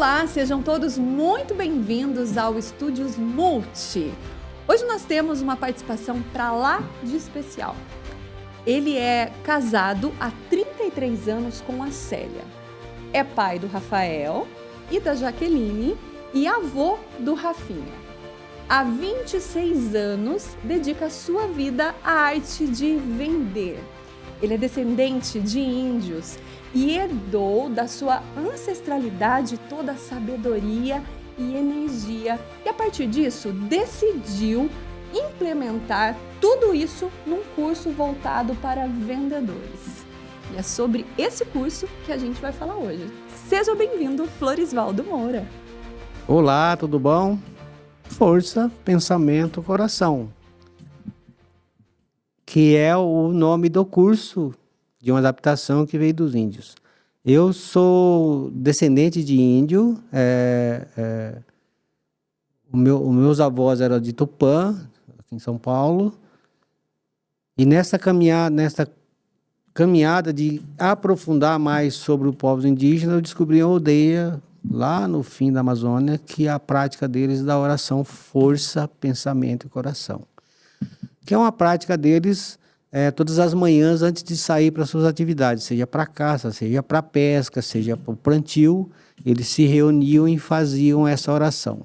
Olá, sejam todos muito bem-vindos ao Estúdios Multi. Hoje nós temos uma participação pra lá de especial. Ele é casado há 33 anos com a Célia. É pai do Rafael e da Jaqueline e avô do Rafinha. Há 26 anos dedica sua vida à arte de vender. Ele é descendente de índios e herdou da sua ancestralidade toda a sabedoria e energia. E a partir disso, decidiu implementar tudo isso num curso voltado para vendedores. E é sobre esse curso que a gente vai falar hoje. Seja bem-vindo, Florisvaldo Moura. Olá, tudo bom? Força, pensamento, coração. Que é o nome do curso de uma adaptação que veio dos índios. Eu sou descendente de índio, os meus avós eram de Tupã, aqui em São Paulo, e nessa caminhada de aprofundar mais sobre o povo indígena, eu descobri uma aldeia lá no fim da Amazônia, que é a prática deles da oração força, pensamento e coração. Que é uma prática deles todas as manhãs antes de sair para suas atividades, seja para caça, seja para pesca, seja para o plantio, eles se reuniam e faziam essa oração.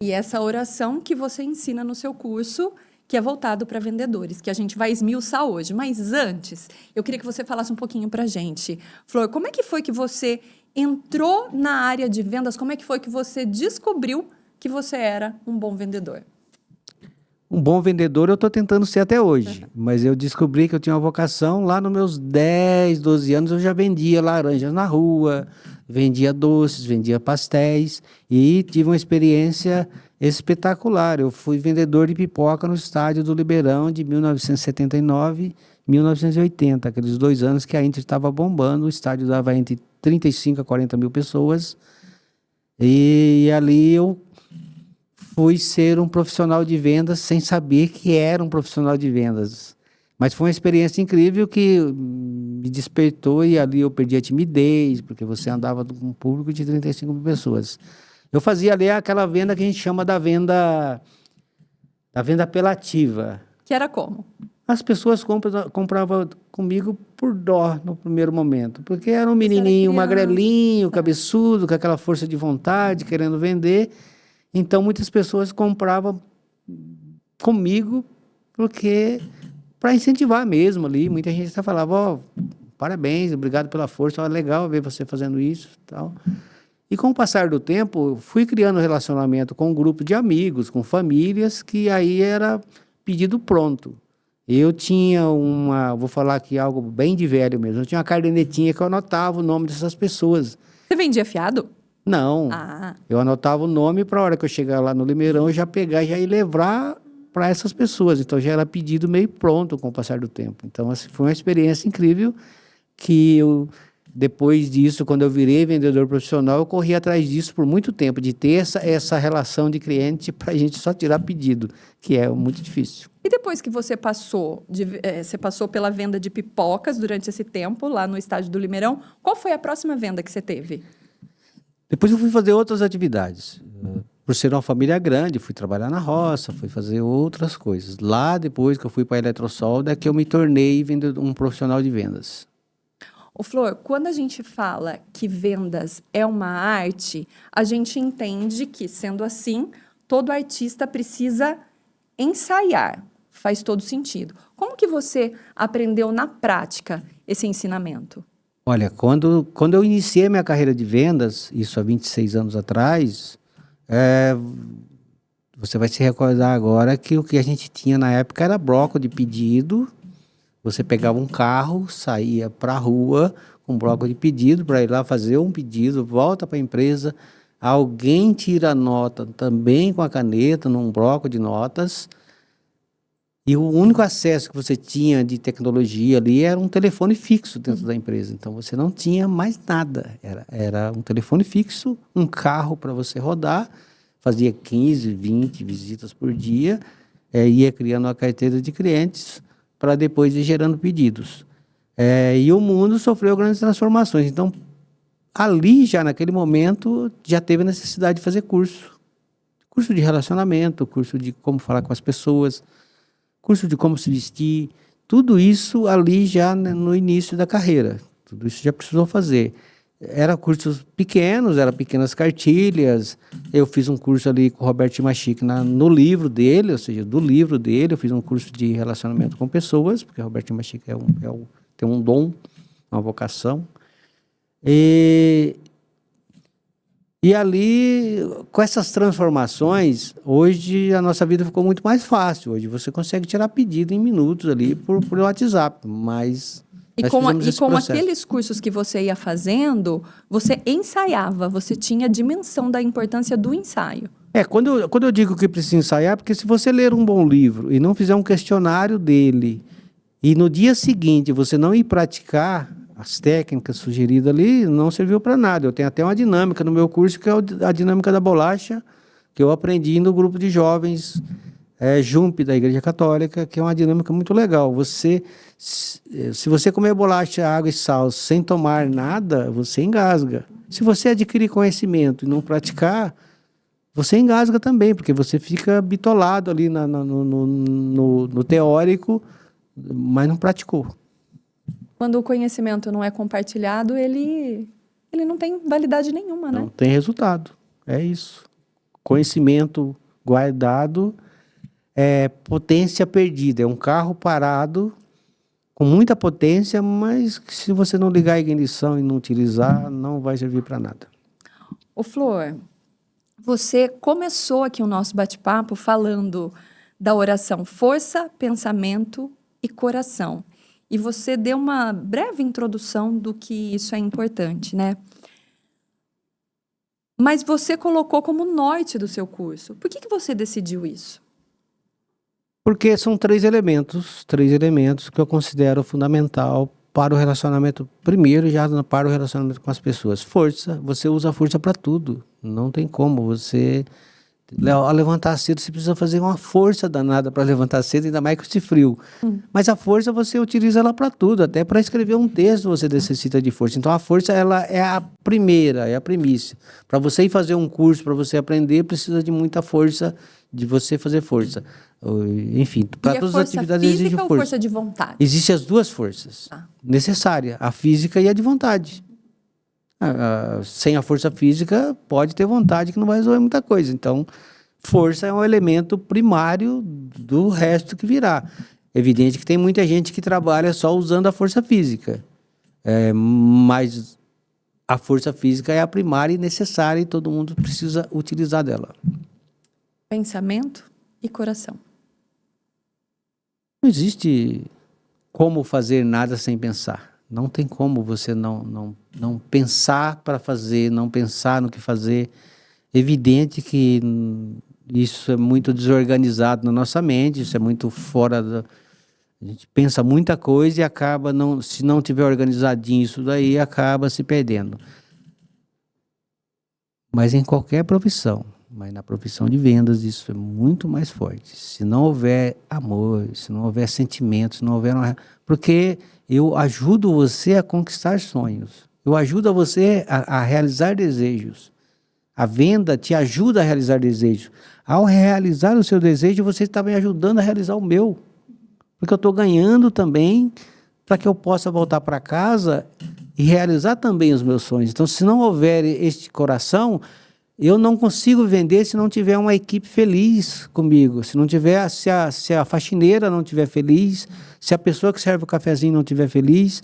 E essa oração que você ensina no seu curso, que é voltado para vendedores, que a gente vai esmiuçar hoje. Mas antes, eu queria que você falasse um pouquinho para a gente. Flor, como é que foi que você entrou na área de vendas? Como é que foi que você descobriu que você era um bom vendedor? Um bom vendedor eu estou tentando ser até hoje, mas eu descobri que eu tinha uma vocação lá nos meus 10, 12 anos, eu já vendia laranjas na rua, vendia doces, vendia pastéis e tive uma experiência espetacular. Eu fui vendedor de pipoca no estádio do Ribeirão de 1979 1980, aqueles 2 anos que a Inter estava bombando, o estádio dava entre 35 a 40 mil pessoas e ali eu fui ser um profissional de vendas sem saber que era um profissional de vendas. Mas foi uma experiência incrível que me despertou e ali eu perdi a timidez, porque você andava com um público de 35 mil pessoas. Eu fazia ali aquela venda que a gente chama da venda apelativa. Que era como? As pessoas compravam comigo por dó no primeiro momento, porque era um menininho magrelinho, cabeçudo, com aquela força de vontade, querendo vender. Então, muitas pessoas compravam comigo porque para incentivar mesmo ali. Muita gente até falava, parabéns, obrigado pela força, legal ver você fazendo isso e tal. E com o passar do tempo, fui criando relacionamento com um grupo de amigos, com famílias, que aí era pedido pronto. Eu tinha vou falar aqui algo bem de velho mesmo, eu tinha uma cadernetinha que eu anotava o nome dessas pessoas. Você vendia fiado? Não, eu anotava o nome para a hora que eu chegar lá no Limeirão, eu já pegar e já ir levar para essas pessoas. Então, já era pedido meio pronto com o passar do tempo. Então, assim, foi uma experiência incrível que eu, depois disso, quando eu virei vendedor profissional, eu corri atrás disso por muito tempo, de ter essa relação de cliente para a gente só tirar pedido, que é muito difícil. E depois que você passou pela venda de pipocas durante esse tempo, lá no estádio do Limeirão, qual foi a próxima venda que você teve? Depois eu fui fazer outras atividades. Por ser uma família grande, fui trabalhar na roça, fui fazer outras coisas. Lá, depois que eu fui para a Eletrosolda, é que eu me tornei um profissional de vendas. Ô Flor, quando a gente fala que vendas é uma arte, a gente entende que, sendo assim, todo artista precisa ensaiar. Faz todo sentido. Como que você aprendeu na prática esse ensinamento? Olha, quando eu iniciei minha carreira de vendas, isso há 26 anos atrás, você vai se recordar agora que o que a gente tinha na época era bloco de pedido. Você pegava um carro, saía para a rua com um bloco de pedido para ir lá fazer um pedido, volta para a empresa, alguém tira a nota também com a caneta num bloco de notas. E o único acesso que você tinha de tecnologia ali era um telefone fixo dentro da empresa. Então, você não tinha mais nada. Era um telefone fixo, um carro para você rodar, fazia 15, 20 visitas por dia, ia criando uma carteira de clientes para depois ir gerando pedidos. E o mundo sofreu grandes transformações. Então, ali, já naquele momento, já teve a necessidade de fazer curso. Curso de relacionamento, curso de como falar com as pessoas, curso de como se vestir. Tudo isso ali já no início da carreira. Tudo isso já precisou fazer. Era cursos pequenos, eram pequenas cartilhas. Eu fiz um curso ali com o Roberto Machique no livro dele, ou seja, do livro dele. Eu fiz um curso de relacionamento com pessoas, porque o Roberto Machique tem um dom, uma vocação. E ali, com essas transformações, hoje a nossa vida ficou muito mais fácil. Hoje você consegue tirar pedido em minutos ali por WhatsApp, mas... E com aqueles cursos que você ia fazendo, você ensaiava, você tinha a dimensão da importância do ensaio. Quando eu digo que precisa ensaiar, porque se você ler um bom livro e não fizer um questionário dele, e no dia seguinte você não ir praticar as técnicas sugeridas ali, não serviu para nada. Eu tenho até uma dinâmica no meu curso, que é a dinâmica da bolacha, que eu aprendi no grupo de jovens JUMP da Igreja Católica, que é uma dinâmica muito legal. Se você comer bolacha, água e sal sem tomar nada, você engasga. Se você adquirir conhecimento e não praticar, você engasga também, porque você fica bitolado ali no teórico, mas não praticou. Quando o conhecimento não é compartilhado, ele não tem validade nenhuma, né? Não tem resultado, é isso. Conhecimento guardado é potência perdida, é um carro parado com muita potência, mas que se você não ligar a ignição e não utilizar, não vai servir para nada. Ô Flor, você começou aqui o nosso bate-papo falando da oração força, pensamento e coração. E você deu uma breve introdução do que isso é importante, né? Mas você colocou como norte do seu curso. Por que você decidiu isso? Porque são três elementos que eu considero fundamental para o relacionamento, primeiro já para o relacionamento com as pessoas. Força, você usa a força para tudo, não tem como. Você, ao levantar cedo, você precisa fazer uma força danada para levantar cedo, ainda mais com esse frio. Mas a força, você utiliza ela para tudo, até para escrever um texto você necessita de força. Então a força, ela é a primeira, é a primícia. Para você ir fazer um curso, para você aprender, precisa de muita força, de você fazer força. Enfim, para todas as atividades exige força. Ou força de vontade? Existem as duas forças necessárias, a física e a de vontade. Sem a força física, pode ter vontade que não vai resolver muita coisa. Então, força é um elemento primário do resto que virá. É evidente que tem muita gente que trabalha só usando a força física, mas a força física é a primária e necessária e todo mundo precisa utilizar dela. Pensamento e coração. Não existe como fazer nada sem pensar. Não tem como você não pensar para fazer, não pensar no que fazer. É evidente que isso é muito desorganizado na nossa mente, isso é muito fora da... A gente pensa muita coisa e acaba, se não tiver organizadinho isso daí, acaba se perdendo. Mas em qualquer profissão, mas na profissão de vendas isso é muito mais forte. Se não houver amor, se não houver sentimento, se não houver... Porque eu ajudo você a conquistar sonhos. Eu ajudo você a realizar desejos. A venda te ajuda a realizar desejos. Ao realizar o seu desejo, você está me ajudando a realizar o meu. Porque eu estou ganhando também para que eu possa voltar para casa e realizar também os meus sonhos. Então, se não houver este coração, eu não consigo vender se não tiver uma equipe feliz comigo. Se não tiver, se a faxineira não estiver feliz, se a pessoa que serve o cafezinho não estiver feliz,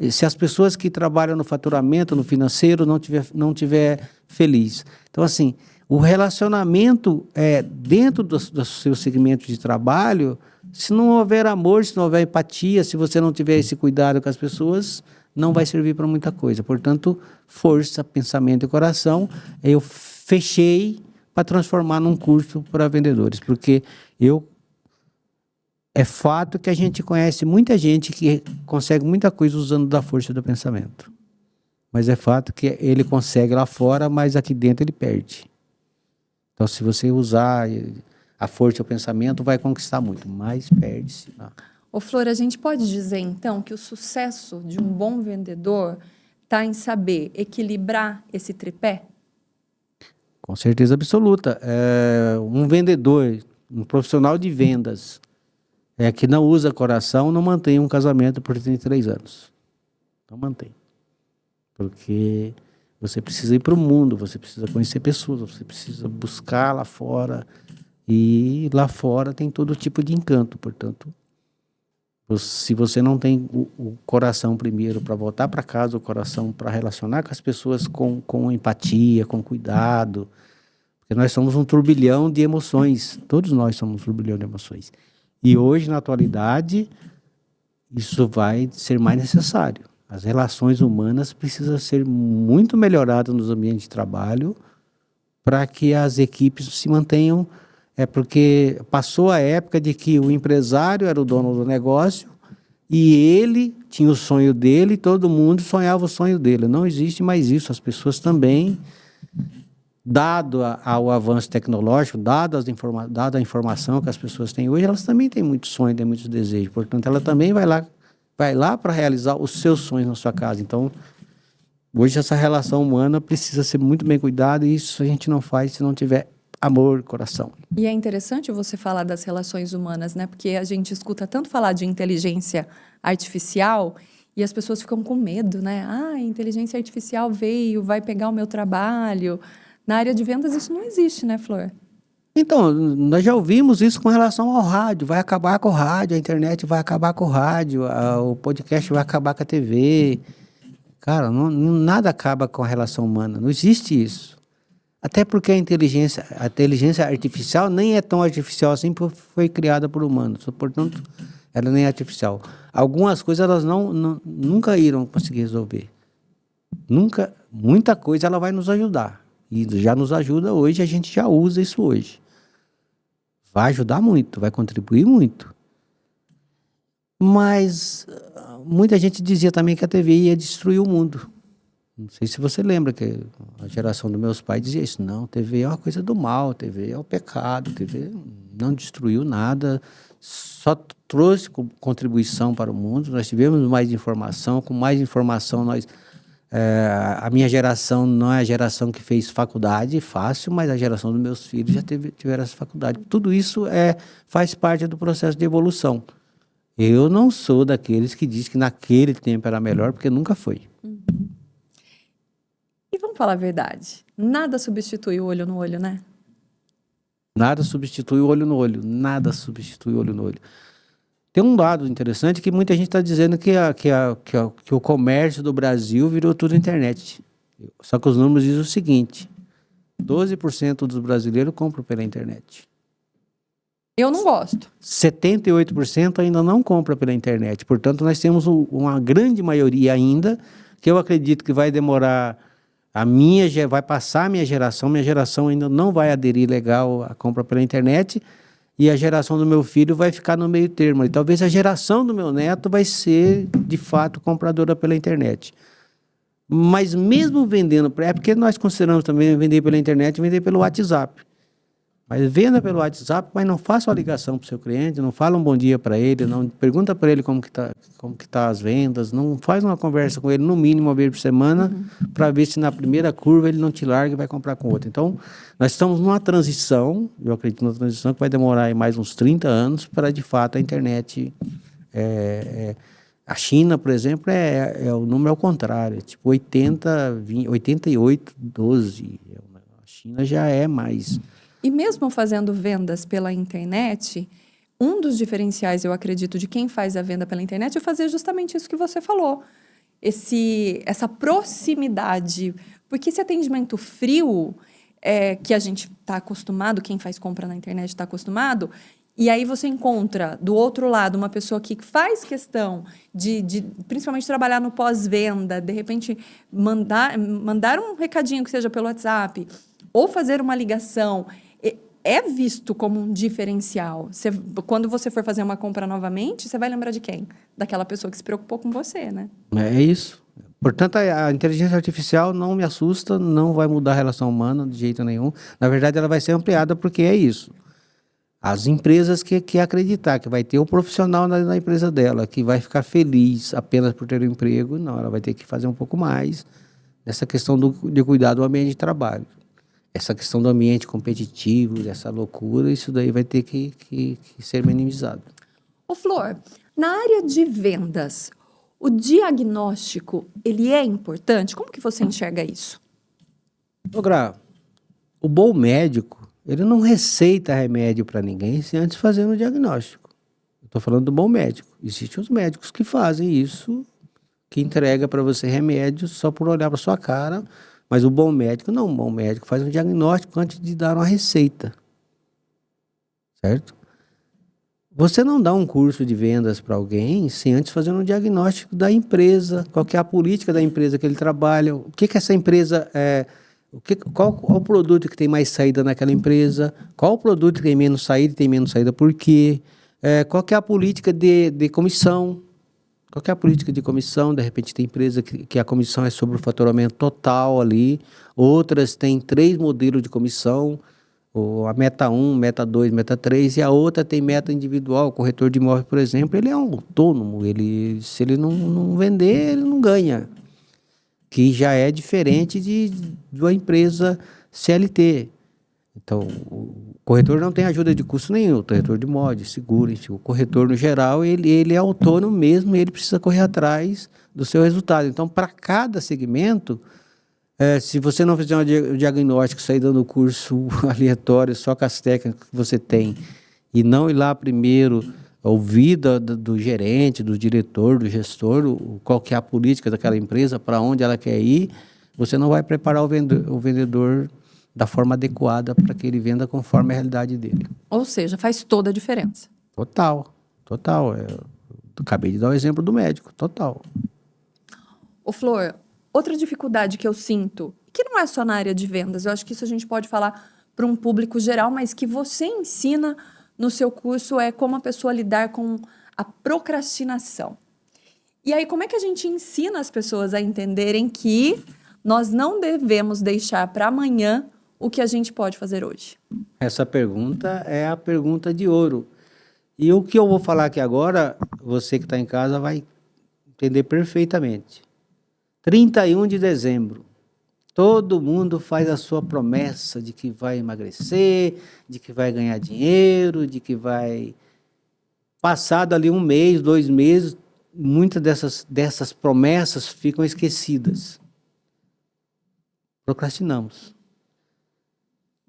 se as pessoas que trabalham no faturamento, no financeiro, não tiver feliz. Então, assim, o relacionamento dentro dos seus segmentos de trabalho, se não houver amor, se não houver empatia, se você não tiver esse cuidado com as pessoas, não vai servir para muita coisa. Portanto, força, pensamento e coração, eu fechei para transformar num curso para vendedores, porque é fato que a gente conhece muita gente que consegue muita coisa usando da força do pensamento. Mas é fato que ele consegue lá fora, mas aqui dentro ele perde. Então, se você usar a força do pensamento, vai conquistar muito, mas perde-se. Ô Flor, a gente pode dizer, então, que o sucesso de um bom vendedor está em saber equilibrar esse tripé? Com certeza absoluta. Um vendedor, um profissional de vendas, que não usa coração, não mantém um casamento por 33 anos. Não mantém. Porque você precisa ir para o mundo, você precisa conhecer pessoas, você precisa buscar lá fora. E lá fora tem todo tipo de encanto. Portanto, se você não tem o coração primeiro para voltar para casa, o coração para relacionar com as pessoas com empatia, com cuidado, porque nós somos um turbilhão de emoções, todos nós somos um turbilhão de emoções. E hoje, na atualidade, isso vai ser mais necessário. As relações humanas precisam ser muito melhoradas nos ambientes de trabalho para que as equipes se mantenham. Porque passou a época de que o empresário era o dono do negócio e ele tinha o sonho dele e todo mundo sonhava o sonho dele. Não existe mais isso. As pessoas também, dado ao avanço tecnológico, dada a informação que as pessoas têm hoje, elas também têm muitos sonhos, têm muitos desejos. Portanto, ela também vai lá para realizar os seus sonhos na sua casa. Então, hoje essa relação humana precisa ser muito bem cuidada e isso a gente não faz se não tiver amor, coração. E é interessante você falar das relações humanas, né? Porque a gente escuta tanto falar de inteligência artificial e as pessoas ficam com medo, né? Ah, a inteligência artificial veio, vai pegar o meu trabalho. Na área de vendas isso não existe, né, Flor? Então, nós já ouvimos isso com relação ao rádio. Vai acabar com o rádio, a internet vai acabar com o rádio, o podcast vai acabar com a TV. Cara, nada acaba com a relação humana. Não existe isso. Até porque a inteligência artificial nem é tão artificial assim, porque foi criada por humanos. Portanto, ela nem é artificial. Algumas coisas elas nunca irão conseguir resolver. Nunca, muita coisa ela vai nos ajudar. E já nos ajuda hoje, a gente já usa isso hoje. Vai ajudar muito, vai contribuir muito. Mas muita gente dizia também que a TV ia destruir o mundo. Não sei se você lembra que a geração dos meus pais dizia isso. Não, TV é uma coisa do mal, TV é o pecado, TV não destruiu nada, só trouxe contribuição para o mundo. Nós tivemos mais informação, com mais informação a minha geração não é a geração que fez faculdade fácil, mas a geração dos meus filhos já tiveram essa faculdade. Tudo isso faz parte do processo de evolução. Eu não sou daqueles que diz que naquele tempo era melhor, porque nunca foi. E vamos falar a verdade, nada substitui o olho no olho, né? Nada substitui o olho no olho, nada substitui o olho no olho. Tem um dado interessante que muita gente está dizendo que o comércio do Brasil virou tudo internet. Só que os números dizem o seguinte, 12% dos brasileiros compram pela internet. Eu não gosto. 78% ainda não compra pela internet. Portanto, nós temos uma grande maioria ainda, que eu acredito que vai demorar... vai passar a minha geração ainda não vai aderir legal à compra pela internet e a geração do meu filho vai ficar no meio termo. E talvez a geração do meu neto vai ser, de fato, compradora pela internet. Mas mesmo vendendo, porque nós consideramos também vender pela internet e vender pelo WhatsApp. Mas venda pelo WhatsApp, mas não faça uma ligação para o seu cliente, não fala um bom dia para ele, não pergunta para ele como que tá as vendas, não faz uma conversa com ele no mínimo uma vez por semana para ver se na primeira curva ele não te larga e vai comprar com outro. Então, nós estamos numa transição, eu acredito numa transição que vai demorar aí mais uns 30 anos para, de fato, a internet... A China, por exemplo, o número ao contrário, é tipo 88, 12. A China já é mais... E mesmo fazendo vendas pela internet, um dos diferenciais, eu acredito, de quem faz a venda pela internet é fazer justamente isso que você falou. Essa proximidade. Porque esse atendimento frio, que a gente está acostumado, quem faz compra na internet está acostumado, e aí você encontra, do outro lado, uma pessoa que faz questão de principalmente trabalhar no pós-venda, de repente mandar um recadinho que seja pelo WhatsApp, ou fazer uma ligação... É visto como um diferencial. Quando você for fazer uma compra novamente, você vai lembrar de quem? Daquela pessoa que se preocupou com você, né? É isso. Portanto, a inteligência artificial não me assusta, não vai mudar a relação humana de jeito nenhum. Na verdade, ela vai ser ampliada porque é isso. As empresas que acreditar que vai ter um profissional na empresa dela, que vai ficar feliz apenas por ter um emprego, não, ela vai ter que fazer um pouco mais nessa questão de cuidar do ambiente de trabalho. Essa questão do ambiente competitivo, dessa loucura, isso daí vai ter que ser minimizado. Ô Flor, na área de vendas, o diagnóstico, ele é importante? Como que você enxerga isso? Ô Gra, o bom médico, ele não receita remédio para ninguém sem antes fazer um diagnóstico. Eu estou falando do bom médico. Existem os médicos que fazem isso, que entrega para você remédio só por olhar para sua cara, mas o bom médico não. O bom médico faz um diagnóstico antes de dar uma receita. Certo? Você não dá um curso de vendas para alguém sem antes fazer um diagnóstico da empresa, qual que é a política da empresa que ele trabalha, o que essa empresa qual o produto que tem mais saída naquela empresa, qual o produto que tem menos saída e tem menos saída por quê, qual que é a política de comissão, qual que é a política de comissão. De repente tem empresa que a comissão é sobre o faturamento total ali, outras têm 3 modelos de comissão, ou a meta 1, meta 2, meta 3, e a outra tem meta individual. O corretor de imóvel, por exemplo, ele é um autônomo, se ele não vender, ele não ganha, que já é diferente de uma empresa CLT. Então, o corretor não tem ajuda de custo nenhum, o corretor de imóvel, seguro, enfim, o corretor no geral, ele é autônomo mesmo, ele precisa correr atrás do seu resultado. Então, para cada segmento, se você não fizer um diagnóstico, sair dando curso aleatório só com as técnicas que você tem, e não ir lá primeiro ouvir do gerente, do diretor, do gestor, qual que é a política daquela empresa, para onde ela quer ir, você não vai preparar o vendedor da forma adequada para que ele venda conforme a realidade dele. Ou seja, faz toda a diferença. Total. Eu acabei de dar o exemplo do médico, total. Ô Flor, outra dificuldade que eu sinto, que não é só na área de vendas, eu acho que isso a gente pode falar para um público geral, mas que você ensina no seu curso, é como a pessoa lidar com a procrastinação. E aí, como é que a gente ensina as pessoas a entenderem que nós não devemos deixar para amanhã o que a gente pode fazer hoje? Essa pergunta é a pergunta de ouro. E o que eu vou falar aqui agora, você que está em casa vai entender perfeitamente. 31 de dezembro. Todo mundo faz a sua promessa de que vai emagrecer, de que vai ganhar dinheiro, de que vai... Passado ali 1 mês, 2 meses, muitas dessas promessas ficam esquecidas. Procrastinamos.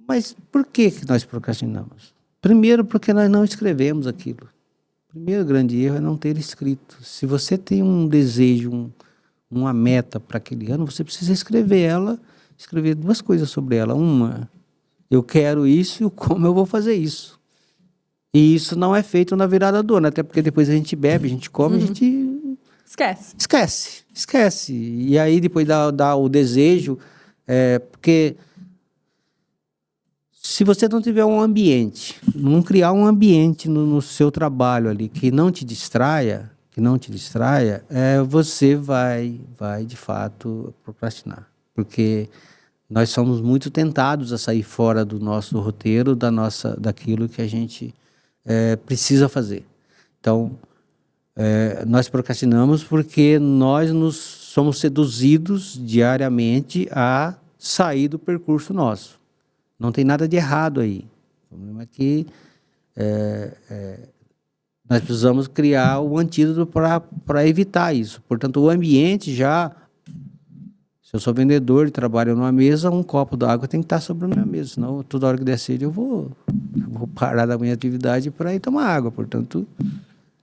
Mas por que nós procrastinamos? Primeiro, porque nós não escrevemos aquilo. O primeiro grande erro é não ter escrito. Se você tem um desejo, uma meta para aquele ano, você precisa escrever 2 coisas sobre ela. Uma, eu quero isso e como eu vou fazer isso. E isso não é feito na virada do ano, até porque depois a gente bebe, a gente come, a gente... Esquece. E aí depois dá o desejo, porque se você não tiver um ambiente, não criar um ambiente no seu trabalho ali que não te distraia, você vai de fato procrastinar. Porque nós somos muito tentados a sair fora do nosso roteiro, daquilo que a gente precisa fazer. Então, nós procrastinamos porque nós somos seduzidos diariamente a sair do percurso nosso. Não tem nada de errado aí. O problema é que nós precisamos criar o antídoto para evitar isso. Portanto, o ambiente já... Se eu sou vendedor e trabalho numa mesa, um copo d'água tem que estar sobre a minha mesa. Senão, toda hora que der sede, eu vou parar da minha atividade para ir tomar água. Portanto,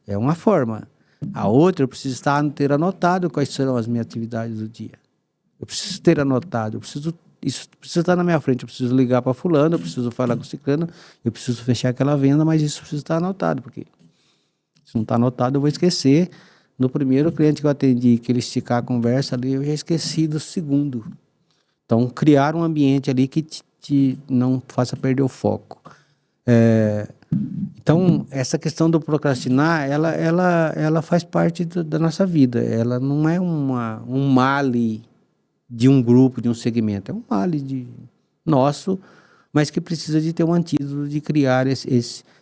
é uma forma. A outra, eu preciso ter anotado quais serão as minhas atividades do dia. Eu preciso ter anotado, isso precisa estar na minha frente. Eu preciso ligar para fulano, eu preciso falar com o ciclano, eu preciso fechar aquela venda, mas isso precisa estar anotado, porque se não está anotado, eu vou esquecer. No primeiro cliente que eu atendi, que ele esticar a conversa ali, eu já esqueci do segundo. Então, criar um ambiente ali que te não faça perder o foco. Então, essa questão do procrastinar, ela faz parte da nossa vida. Ela não é um male de um grupo, de um segmento. É um male nosso, mas que precisa de ter um antídoto de criar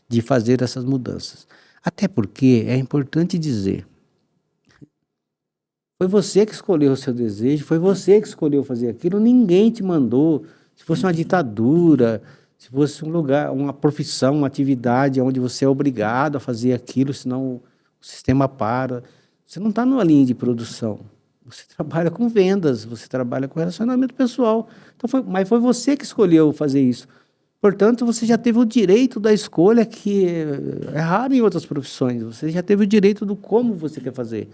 de fazer essas mudanças. Até porque é importante dizer, foi você que escolheu o seu desejo, foi você que escolheu fazer aquilo, ninguém te mandou. Se fosse uma ditadura, se fosse um lugar, uma profissão, uma atividade onde você é obrigado a fazer aquilo, senão o sistema para. Você não está numa linha de produção. Você trabalha com vendas, você trabalha com relacionamento pessoal. Então mas foi você que escolheu fazer isso. Portanto, você já teve o direito da escolha, que é raro em outras profissões. Você já teve o direito do como você quer fazer.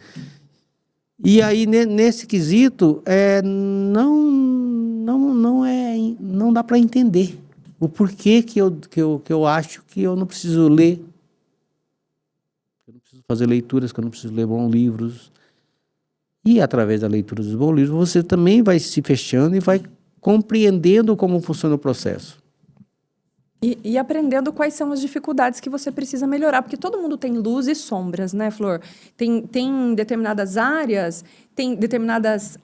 E aí, nesse quesito, não dá para entender o porquê que eu acho que eu não preciso ler, que eu não preciso fazer leituras, que eu não preciso ler bons livros. E, através da leitura dos bons livros, você também vai se fechando e vai compreendendo como funciona o processo. E aprendendo quais são as dificuldades que você precisa melhorar, porque todo mundo tem luz e sombras, né, Flor? Tem determinadas áreas, tem determinadas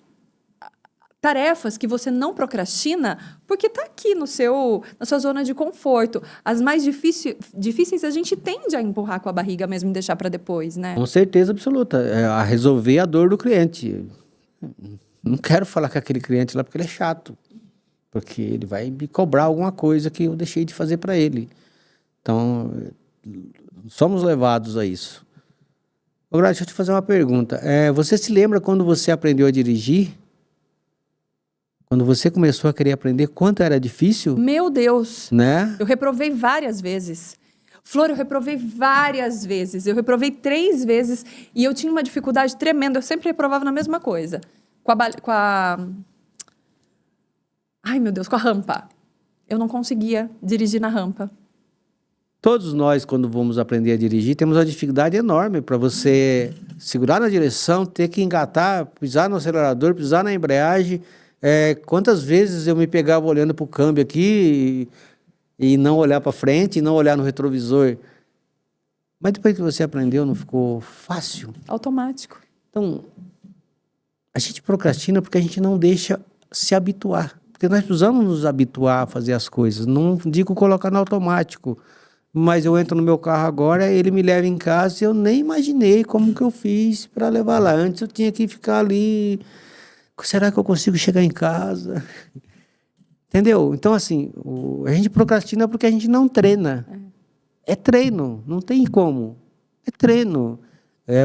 tarefas que você não procrastina porque está aqui na sua zona de conforto. As mais difíceis a gente tende a empurrar com a barriga mesmo e deixar para depois, né? Com certeza absoluta. A resolver a dor do cliente. Não quero falar com aquele cliente lá porque ele é chato. Porque ele vai me cobrar alguma coisa que eu deixei de fazer para ele. Então, somos levados a isso. Agora, deixa eu te fazer uma pergunta. Você se lembra quando você aprendeu a dirigir? Quando você começou a querer aprender, quanto era difícil? Meu Deus! Né? Eu reprovei várias vezes. Flor, eu reprovei várias vezes. Eu reprovei 3 vezes e eu tinha uma dificuldade tremenda. Eu sempre reprovava na mesma coisa. Ai, meu Deus, com a rampa. Eu não conseguia dirigir na rampa. Todos nós, quando vamos aprender a dirigir, temos uma dificuldade enorme para você segurar na direção, ter que engatar, pisar no acelerador, pisar na embreagem. Quantas vezes eu me pegava olhando para o câmbio aqui e não olhar para frente, e não olhar no retrovisor. Mas depois que você aprendeu, não ficou fácil? Automático. Então, a gente procrastina porque a gente não deixa se habituar. Porque nós precisamos nos habituar a fazer as coisas. Não digo colocar no automático, mas eu entro no meu carro agora, ele me leva em casa e eu nem imaginei como que eu fiz para levar lá. Antes eu tinha que ficar ali, será que eu consigo chegar em casa? Entendeu? Então, assim, a gente procrastina porque a gente não treina. É treino, não tem como. É treino.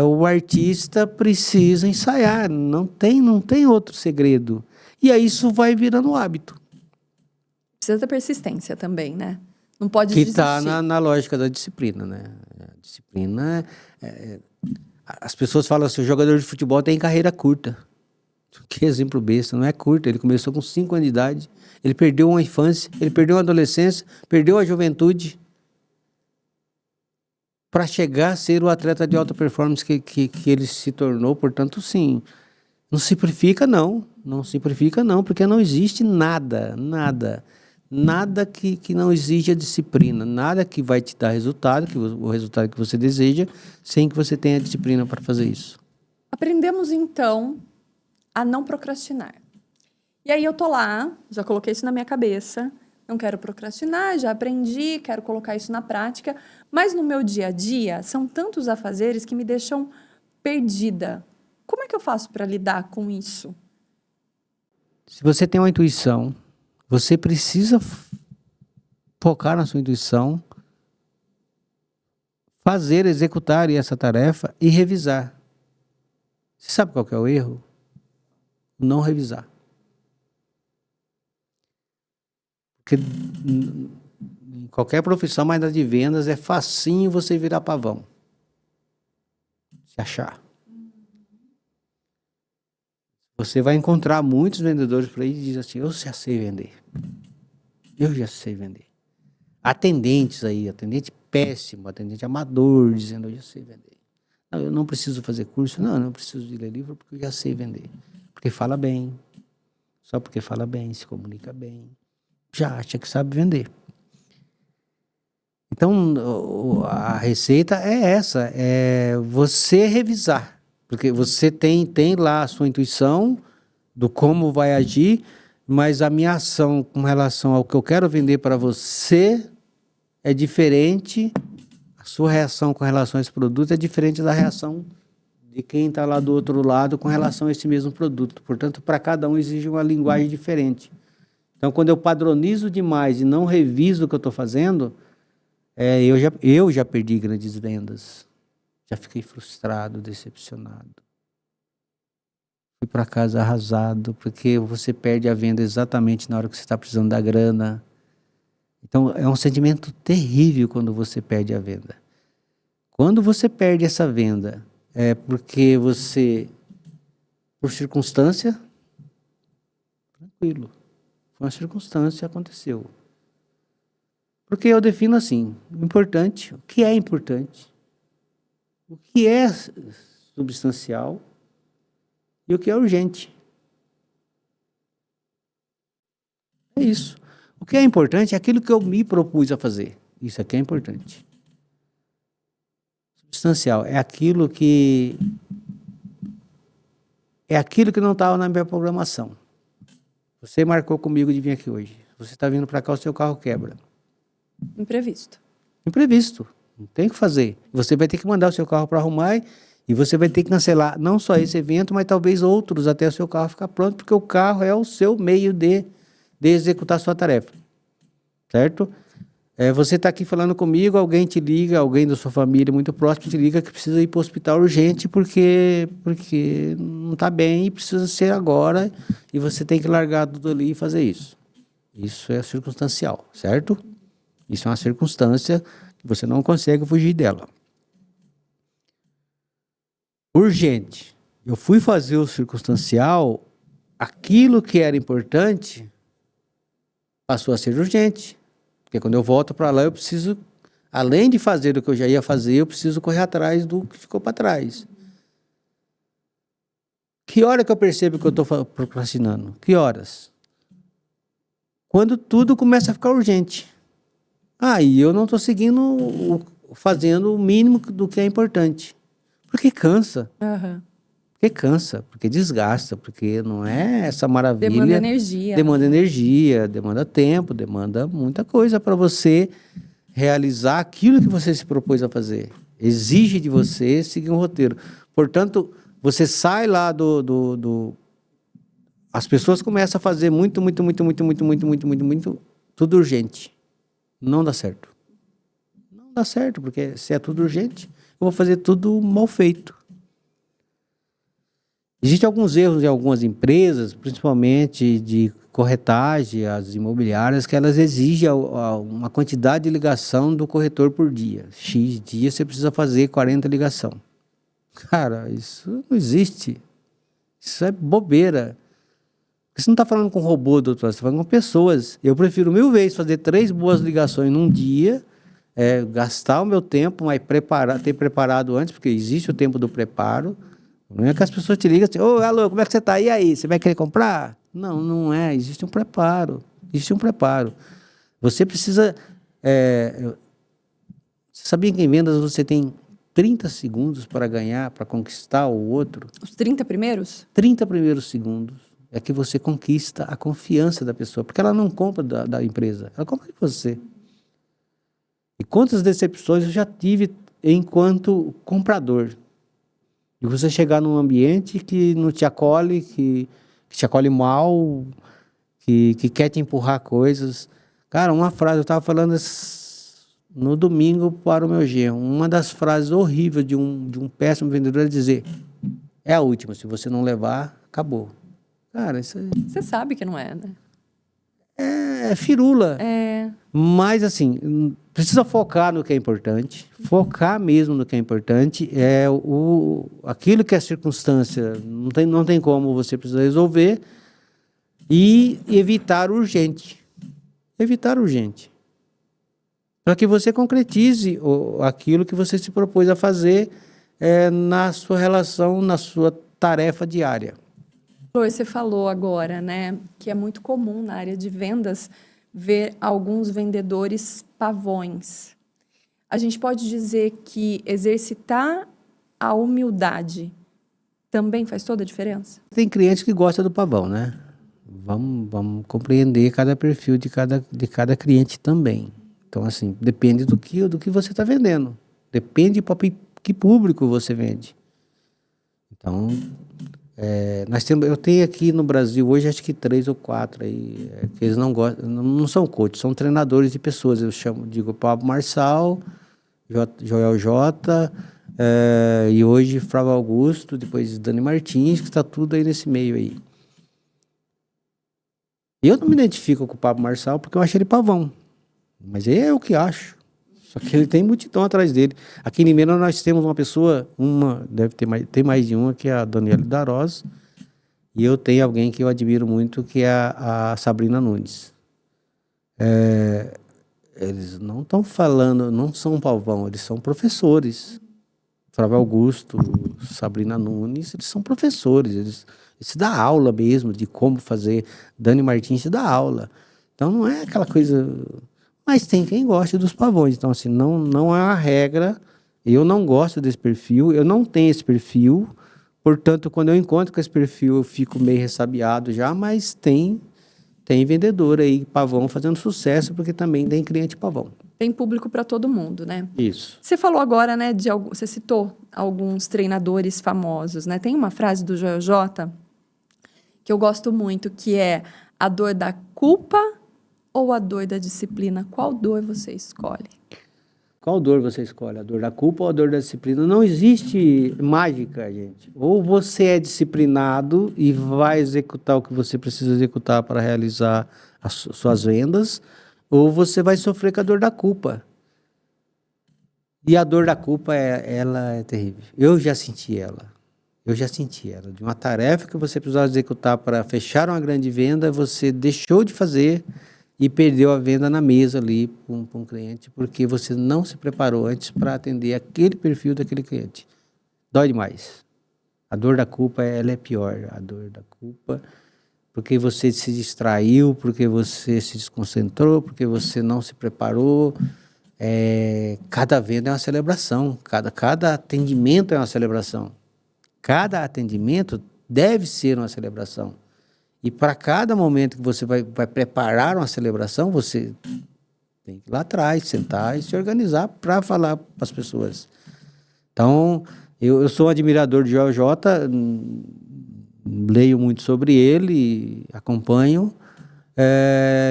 O artista precisa ensaiar, não tem outro segredo. E aí isso vai virando hábito. Precisa ter persistência também, né? Não pode desistir. Que está na lógica da disciplina, né? A disciplina... as pessoas falam assim, o jogador de futebol tem carreira curta. Que exemplo besta, não é curta. Ele começou com 5 anos de idade, ele perdeu uma infância, ele perdeu uma adolescência, perdeu a juventude para chegar a ser o atleta de alta performance que ele se tornou. Portanto, sim, não simplifica não, porque não existe nada que não exija disciplina, nada que vai te dar resultado, o resultado que você deseja, sem que você tenha disciplina para fazer isso. Aprendemos, então, a não procrastinar. E aí eu tô lá, já coloquei isso na minha cabeça, não quero procrastinar, já aprendi, quero colocar isso na prática, mas no meu dia a dia são tantos afazeres que me deixam perdida. Como é que eu faço para lidar com isso? Se você tem uma intuição, você precisa focar na sua intuição, executar essa tarefa e revisar. Você sabe qual que é o erro? Não revisar. Porque em qualquer profissão, mas na de vendas, é facinho você virar pavão. Se achar. Você vai encontrar muitos vendedores por aí que dizem assim, eu já sei vender. Atendentes aí, atendente péssimo, atendente amador, dizendo, eu já sei vender. Não, eu não preciso fazer curso, não preciso de ler livro porque eu já sei vender. Porque fala bem, só porque fala bem, se comunica bem, já acha que sabe vender. Então, a receita é essa, é você revisar. Porque você tem lá a sua intuição do como vai agir, mas a minha ação com relação ao que eu quero vender para você é diferente, a sua reação com relação a esse produto é diferente da reação de quem está lá do outro lado com relação a esse mesmo produto. Portanto, para cada um exige uma linguagem diferente. Então, quando eu padronizo demais e não reviso o que eu estou fazendo, eu já perdi grandes vendas. Já fiquei frustrado, decepcionado. Fui para casa arrasado, porque você perde a venda exatamente na hora que você está precisando da grana. Então, é um sentimento terrível quando você perde a venda. Quando você perde essa venda, é porque você, por circunstância, tranquilo. Foi uma circunstância, aconteceu. Porque eu defino assim, importante, o que é importante, o que é substancial e o que é urgente. É isso. O que é importante é aquilo que eu me propus a fazer. Isso aqui é importante. Substancial é aquilo que não estava na minha programação. Você marcou comigo de vir aqui hoje. Você está vindo para cá, o seu carro quebra. Imprevisto. Imprevisto. Não tem o que fazer. Você vai ter que mandar o seu carro para arrumar e você vai ter que cancelar não só esse evento, mas talvez outros até o seu carro ficar pronto, porque o carro é o seu meio de executar a sua tarefa. Certo? Você está aqui falando comigo, alguém te liga, alguém da sua família muito próximo te liga que precisa ir para o hospital urgente porque não está bem e precisa ser agora e você tem que largar tudo ali e fazer isso. Isso é circunstancial, certo? Isso é uma circunstância que você não consegue fugir dela. Urgente. Eu fui fazer o circunstancial, aquilo que era importante passou a ser urgente. Porque quando eu volto para lá, eu preciso, além de fazer o que eu já ia fazer, eu preciso correr atrás do que ficou para trás. Que hora que eu percebo que eu estou procrastinando? Que horas? Quando tudo começa a ficar urgente. Aí eu não estou fazendo o mínimo do que é importante. Porque cansa. Uhum. Porque cansa, porque desgasta, porque não é essa maravilha. Demanda energia. Demanda energia, demanda tempo, demanda muita coisa para você realizar aquilo que você se propôs a fazer. Exige de você seguir um roteiro. Portanto, você sai lá As pessoas começam a fazer muito, tudo urgente. Não dá certo. Não dá certo, porque se é tudo urgente, eu vou fazer tudo mal feito. Existem alguns erros em algumas empresas, principalmente de corretagem, as imobiliárias, que elas exigem uma quantidade de ligação do corretor por dia. X dias você precisa fazer 40 ligações. Cara, isso não existe. Isso é bobeira. Você não está falando com robô, doutor, você está falando com pessoas. Eu prefiro 1000 vezes fazer 3 boas ligações num dia, gastar o meu tempo, mas ter preparado antes, porque existe o tempo do preparo. Não é que as pessoas te ligam assim, alô, como é que você está? E aí, você vai querer comprar? Não, não é. Existe um preparo. Existe um preparo. Você precisa... Você sabia que em vendas você tem 30 segundos para ganhar, para conquistar o outro? Os 30 primeiros? 30 primeiros segundos é que você conquista a confiança da pessoa, porque ela não compra da empresa, ela compra de você. E quantas decepções eu já tive enquanto comprador? De você chegar num ambiente que não te acolhe, que te acolhe mal, que quer te empurrar coisas. Cara, uma frase, eu estava falando no domingo para o meu genro, uma das frases horríveis de um péssimo vendedor é dizer, é a última, se você não levar, acabou. Cara, isso aí... Você sabe que não é, né? É firula. Mas, assim, precisa focar no que é importante. Focar mesmo no que é importante. Aquilo que é circunstância, não tem como você precisa resolver. E evitar o urgente. Evitar o urgente. Para que você concretize aquilo que você se propôs a fazer na sua relação, na sua tarefa diária. Você falou agora, né, que é muito comum na área de vendas ver alguns vendedores pavões. A gente pode dizer que exercitar a humildade também faz toda a diferença? Tem cliente que gosta do pavão, né? vamos compreender cada perfil de cada cliente também. Então, assim, depende do que você está vendendo. Depende para que público você vende. Então, eu tenho aqui no Brasil hoje acho que 3 ou 4 aí, que eles não gostam, não são coaches, são treinadores de pessoas. Eu digo Pablo Marçal, Joel J, e hoje Flávio Augusto, depois Dani Martins, que está tudo aí nesse meio aí. Eu não me identifico com o Pablo Marçal porque eu acho ele pavão, mas é o que acho. Só que ele tem multidão atrás dele. Aqui em Limeira nós temos uma pessoa, deve ter mais de uma, que é a Daniela Darós, e eu tenho alguém que eu admiro muito, que é a Sabrina Nunes. Eles não estão falando, não são pavão, eles são professores. Flávio Augusto, Sabrina Nunes, eles são professores, eles se dá aula mesmo de como fazer. Dani Martins se dá aula. Então não é aquela coisa. Mas tem quem gosta dos pavões. Então, assim, não é uma regra. Eu não gosto desse perfil, eu não tenho esse perfil. Portanto, quando eu encontro com esse perfil, eu fico meio ressabiado já, mas tem vendedor aí, pavão, fazendo sucesso, porque também tem cliente pavão. Tem público para todo mundo, né? Isso. Você falou agora, né, você citou alguns treinadores famosos, né? Tem uma frase do Joel J que eu gosto muito, que é: a dor da culpa ou a dor da disciplina? Qual dor você escolhe? Qual dor você escolhe? A dor da culpa ou a dor da disciplina? Não existe mágica, gente. Ou você é disciplinado e vai executar o que você precisa executar para realizar as suas vendas, ou você vai sofrer com a dor da culpa. E a dor da culpa, ela é terrível. Eu já senti ela. De uma tarefa que você precisava executar para fechar uma grande venda, você deixou de fazer e perdeu a venda na mesa ali para um cliente, porque você não se preparou antes para atender aquele perfil daquele cliente. Dói demais. A dor da culpa, ela é pior. A dor da culpa, porque você se distraiu, porque você se desconcentrou, porque você não se preparou. Cada venda é uma celebração, cada atendimento é uma celebração. Cada atendimento deve ser uma celebração. E para cada momento que você vai preparar uma celebração, você tem que ir lá atrás, sentar e se organizar para falar para as pessoas. Então, eu sou um admirador de Joel J, leio muito sobre ele, acompanho,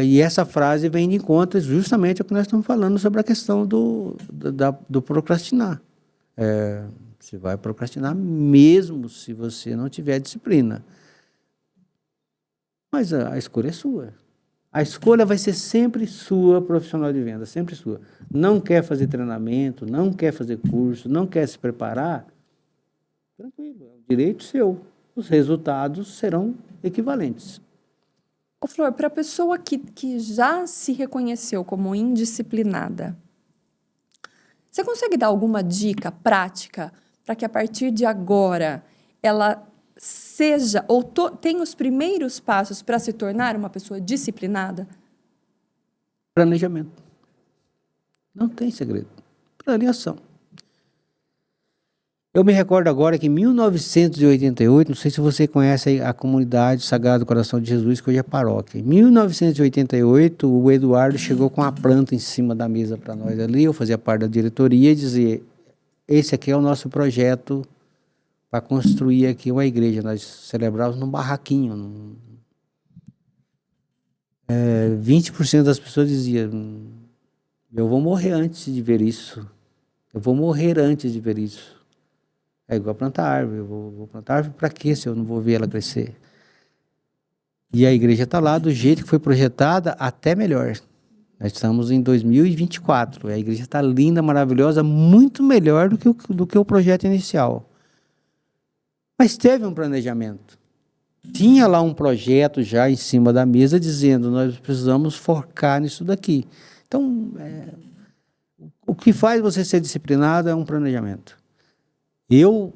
e essa frase vem de encontro justamente ao que nós estamos falando sobre a questão do procrastinar. Você vai procrastinar mesmo se você não tiver disciplina. Mas a escolha é sua. A escolha vai ser sempre sua, profissional de venda, sempre sua. Não quer fazer treinamento, não quer fazer curso, não quer se preparar? Tranquilo, é um direito seu. Os resultados serão equivalentes. Ô Flor, para a pessoa que já se reconheceu como indisciplinada, você consegue dar alguma dica prática para que a partir de agora ela seja ou tenha os primeiros passos para se tornar uma pessoa disciplinada? Planejamento. Não tem segredo. Planeação. Eu me recordo agora que em 1988, não sei se você conhece a comunidade Sagrado Coração de Jesus, que hoje é paróquia. Em 1988, o Eduardo chegou com uma planta em cima da mesa para nós ali, eu fazia parte da diretoria, e dizia: esse aqui é o nosso projeto para construir aqui uma igreja. Nós celebrávamos num barraquinho. 20% das pessoas diziam: eu vou morrer antes de ver isso. Eu vou morrer antes de ver isso. É igual plantar árvore. Eu vou plantar árvore para quê se eu não vou ver ela crescer? E a igreja está lá do jeito que foi projetada, até melhor. Nós estamos em 2024. A igreja está linda, maravilhosa, muito melhor do que o projeto inicial. Mas teve um planejamento. Tinha lá um projeto já em cima da mesa dizendo: nós precisamos focar nisso daqui. Então, o que faz você ser disciplinado é um planejamento. Eu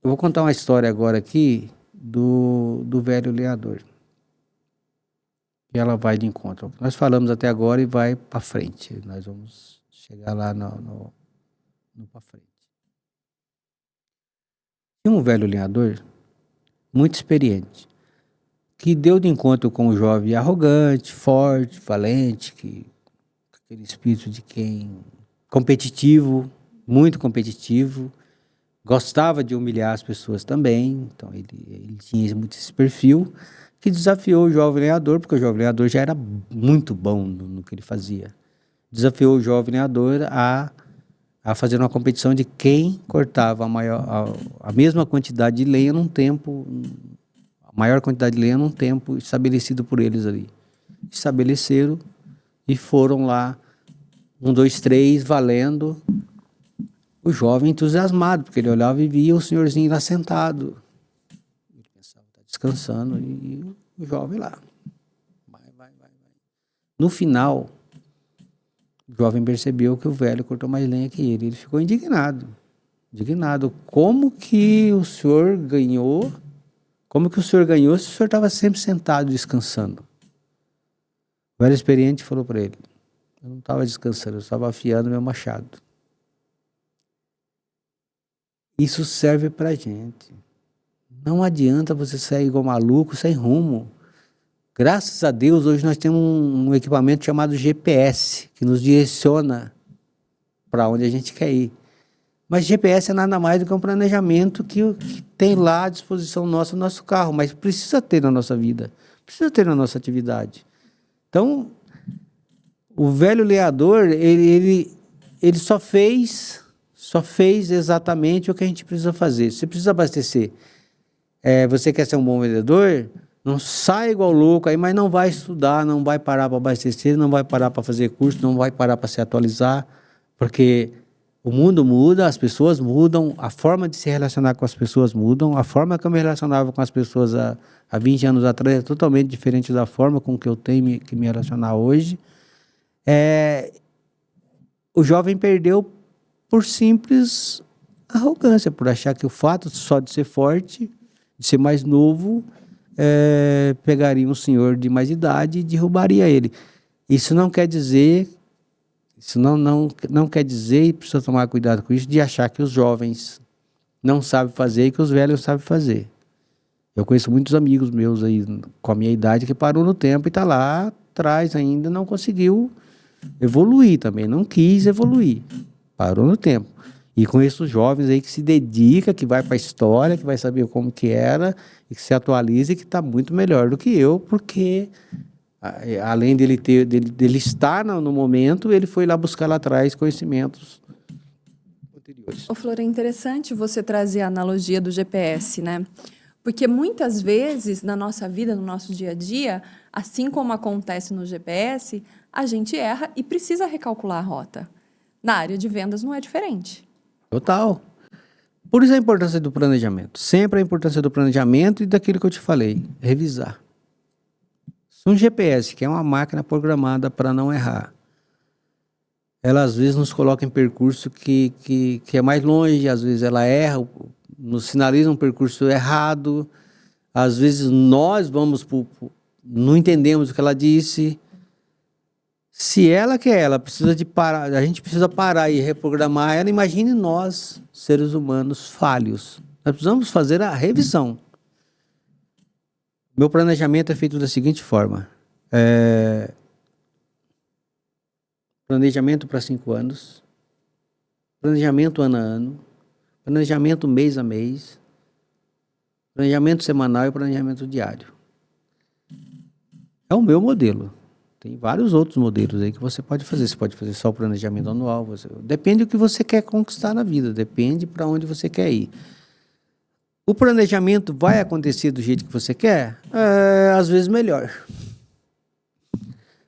vou contar uma história agora aqui do velho lenhador. E ela vai de encontro. Nós falamos até agora e vai para frente. Nós vamos chegar lá no para frente. Tinha um velho lenhador muito experiente. que deu de encontro com o jovem arrogante, forte, valente, aquele espírito de quem competitivo, muito competitivo, gostava de humilhar as pessoas também, então ele tinha muito esse perfil, que desafiou o jovem lenhador, porque o jovem lenhador já era muito bom no que ele fazia. Desafiou o jovem lenhador a fazer uma competição de quem cortava a mesma quantidade de lenha num tempo, a maior quantidade de lenha num tempo estabelecido por eles ali. Estabeleceram e foram lá, 1, 2, 3, valendo. O jovem entusiasmado, porque ele olhava e via o senhorzinho lá sentado. Ele pensava, está descansando, e o jovem lá. Vai. No final, o jovem percebeu que o velho cortou mais lenha que ele. Ele ficou indignado. Como que o senhor ganhou? Como que o senhor ganhou se o senhor estava sempre sentado, descansando? O velho experiente falou para ele, eu não estava descansando, eu estava afiando meu machado. Isso serve para a gente. Não adianta você sair igual maluco, sem rumo. Graças a Deus, hoje nós temos um equipamento chamado GPS, que nos direciona para onde a gente quer ir. Mas GPS é nada mais do que um planejamento que tem lá à disposição nossa no nosso carro, mas precisa ter na nossa vida, precisa ter na nossa atividade. Então, o velho lenhador, ele só fez exatamente o que a gente precisa fazer. Você precisa abastecer. Você quer ser um bom vendedor? Não sai igual louco aí, mas não vai estudar, não vai parar para abastecer, não vai parar para fazer curso, não vai parar para se atualizar, porque o mundo muda, as pessoas mudam, a forma de se relacionar com as pessoas mudam, a forma que eu me relacionava com as pessoas há 20 anos atrás é totalmente diferente da forma com que eu tenho que me relacionar hoje. O jovem perdeu por simples arrogância, por achar que o fato só de ser forte, de ser mais novo, pegaria um senhor de mais idade e derrubaria ele. Isso não quer dizer, não quer dizer, e precisa tomar cuidado com isso, de achar que os jovens não sabem fazer e que os velhos sabem fazer. Eu conheço muitos amigos meus aí com a minha idade que parou no tempo e está lá atrás ainda, não conseguiu evoluir também, não quis evoluir, parou no tempo. E conheço jovens aí que se dedica, que vai para a história, que vai saber como que era, e que se atualiza e que está muito melhor do que eu, porque além dele estar no momento, ele foi lá buscar lá atrás conhecimentos anteriores. Ô, Flor, é interessante você trazer a analogia do GPS, né? Porque muitas vezes na nossa vida, no nosso dia a dia, assim como acontece no GPS, a gente erra e precisa recalcular a rota. Na área de vendas não é diferente. Total. Por isso a importância do planejamento. Sempre a importância do planejamento e daquilo que eu te falei, revisar. Se um GPS, que é uma máquina programada para não errar, ela às vezes nos coloca em percurso que é mais longe, às vezes ela erra, nos sinaliza um percurso errado, às vezes nós não entendemos o que ela disse. Se ela quer, ela precisa de parar, a gente precisa parar e reprogramar ela. Imagine nós, seres humanos falhos. Nós precisamos fazer a revisão. Meu planejamento é feito da seguinte forma: planejamento para 5 anos, planejamento ano a ano, planejamento mês a mês, planejamento semanal e planejamento diário. É o meu modelo. Tem vários outros modelos aí que você pode fazer. Você pode fazer só o planejamento anual. Depende do que você quer conquistar na vida. Depende para onde você quer ir. O planejamento vai acontecer do jeito que você quer? Às vezes melhor.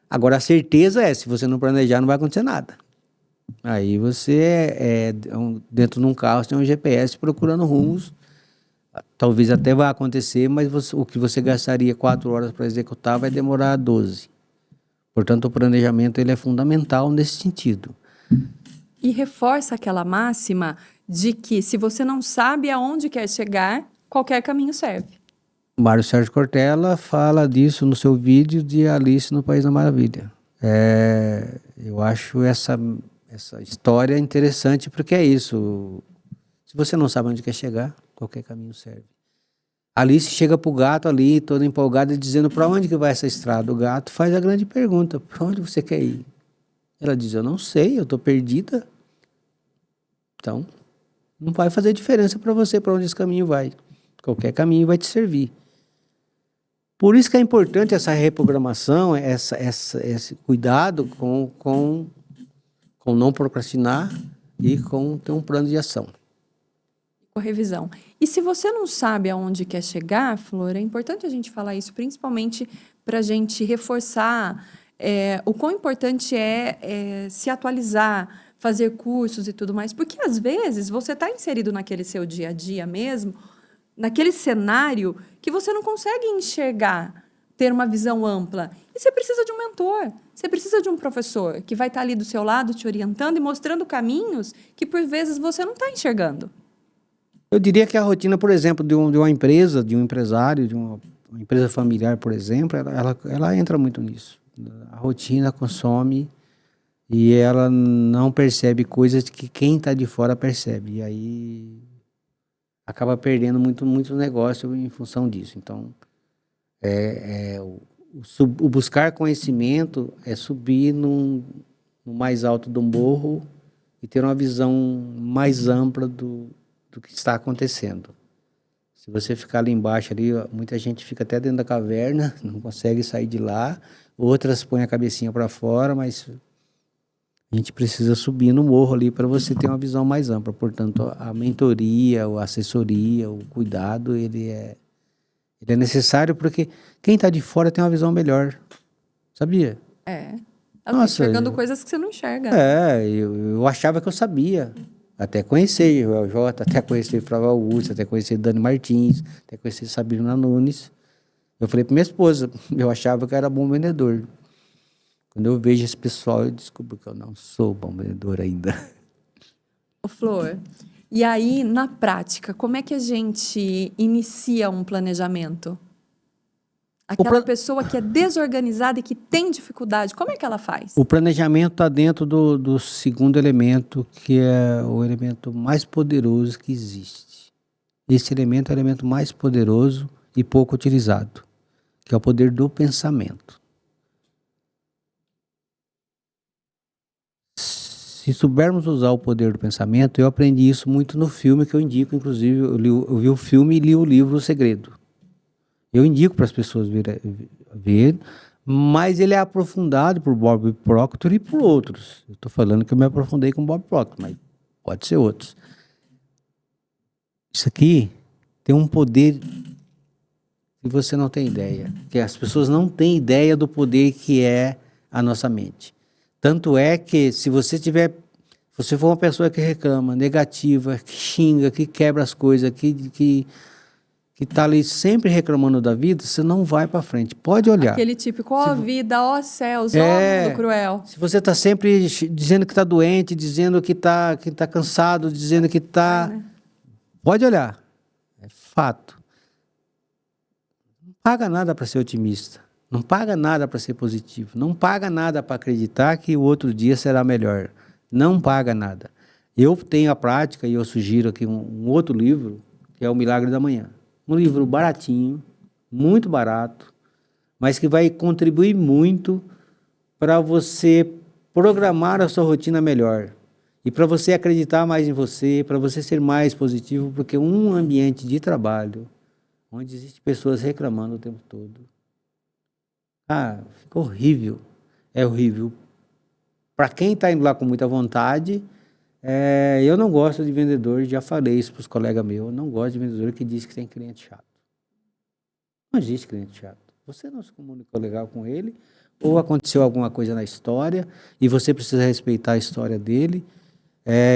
Agora, a certeza se você não planejar, não vai acontecer nada. Aí você dentro de um carro, você tem um GPS procurando rumos. Talvez até vá acontecer, mas o que você gastaria 4 horas para executar vai demorar 12. Portanto, o planejamento ele é fundamental nesse sentido. E reforça aquela máxima de que se você não sabe aonde quer chegar, qualquer caminho serve. Mário Sérgio Cortella fala disso no seu vídeo de Alice no País da Maravilha. Eu acho essa história interessante porque é isso. Se você não sabe onde quer chegar, qualquer caminho serve. A Alice chega pro gato ali, toda empolgada, dizendo para onde que vai essa estrada. O gato faz a grande pergunta: para onde você quer ir? Ela diz: eu não sei, eu tô perdida. Então, não vai fazer diferença para você para onde esse caminho vai. Qualquer caminho vai te servir. Por isso que é importante essa reprogramação, esse cuidado com não procrastinar e com ter um plano de ação. Com revisão. E se você não sabe aonde quer chegar, Flor, é importante a gente falar isso, principalmente para a gente reforçar o quão importante é se atualizar, fazer cursos e tudo mais, porque às vezes você está inserido naquele seu dia a dia mesmo, naquele cenário que você não consegue enxergar, ter uma visão ampla. E você precisa de um mentor, você precisa de um professor que vai estar ali do seu lado te orientando e mostrando caminhos que por vezes você não está enxergando. Eu diria que a rotina, por exemplo, de uma empresa, de um empresário, de uma empresa familiar, por exemplo, ela entra muito nisso. A rotina consome e ela não percebe coisas que quem está de fora percebe. E aí acaba perdendo muito negócio em função disso. Então, o buscar conhecimento é subir no mais alto do morro e ter uma visão mais ampla do que está acontecendo. Se você ficar ali embaixo, muita gente fica até dentro da caverna, não consegue sair de lá, outras põem a cabecinha para fora, mas a gente precisa subir no morro ali para você ter uma visão mais ampla. Portanto, a mentoria, a assessoria, o cuidado, ele é necessário porque quem está de fora tem uma visão melhor, sabia? Ela está enxergando coisas que você não enxerga. Eu achava que eu sabia. Até conhecer o Jota, até conhecer Flávio Augusto, até conhecer Dani Martins, até conhecer Sabrina Nunes. Eu falei para minha esposa, eu achava que eu era bom vendedor. Quando eu vejo esse pessoal, eu descubro que eu não sou bom vendedor ainda. Ô, Flor, e aí, na prática, como é que a gente inicia um planejamento? Aquela pessoa que é desorganizada e que tem dificuldade, como é que ela faz? O planejamento está dentro do segundo elemento, que é o elemento mais poderoso que existe. Esse elemento é o elemento mais poderoso e pouco utilizado, que é o poder do pensamento. Se soubermos usar o poder do pensamento, eu aprendi isso muito no filme que eu indico, inclusive eu vi o filme e li o livro O Segredo. Eu indico para as pessoas ver, mas ele é aprofundado por Bob Proctor e por outros. Eu estou falando que eu me aprofundei com Bob Proctor, mas pode ser outros. Isso aqui tem um poder que você não tem ideia, que as pessoas não têm ideia do poder que é a nossa mente. Tanto é que se você for uma pessoa que reclama, negativa, que xinga, que quebra as coisas, que está ali sempre reclamando da vida, você não vai para frente. Pode olhar. Aquele típico, ó vida, ó céus, ó mundo cruel. Se você está sempre dizendo que está doente, dizendo que tá cansado, dizendo que está... né? Pode olhar. É fato. Não paga nada para ser otimista. Não paga nada para ser positivo. Não paga nada para acreditar que o outro dia será melhor. Não paga nada. Eu tenho a prática, e eu sugiro aqui um outro livro, que é O Milagre da Manhã. Um livro baratinho, muito barato, mas que vai contribuir muito para você programar a sua rotina melhor. E para você acreditar mais em você, para você ser mais positivo, porque um ambiente de trabalho, onde existem pessoas reclamando o tempo todo, fica horrível. É horrível. Para quem está indo lá com muita vontade, eu não gosto de vendedor, já falei isso para os colegas meus, eu não gosto de vendedor que diz que tem cliente chato. Não existe cliente chato. Você não se comunicou legal com ele, ou aconteceu alguma coisa na história, e você precisa respeitar a história dele.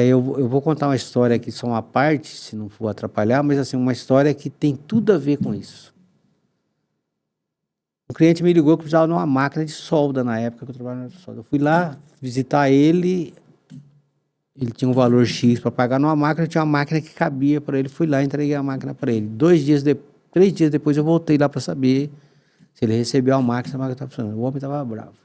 Eu vou contar uma história aqui, só uma parte, se não for atrapalhar, mas assim, uma história que tem tudo a ver com isso. Um cliente me ligou que precisava de uma máquina de solda na época que eu trabalhava na solda. Eu fui lá visitar ele tinha um valor X para pagar numa máquina, tinha uma máquina que cabia para ele, fui lá e entreguei a máquina para ele. 3 dias depois eu voltei lá para saber se ele recebeu a máquina, se a máquina estava funcionando. O homem estava bravo.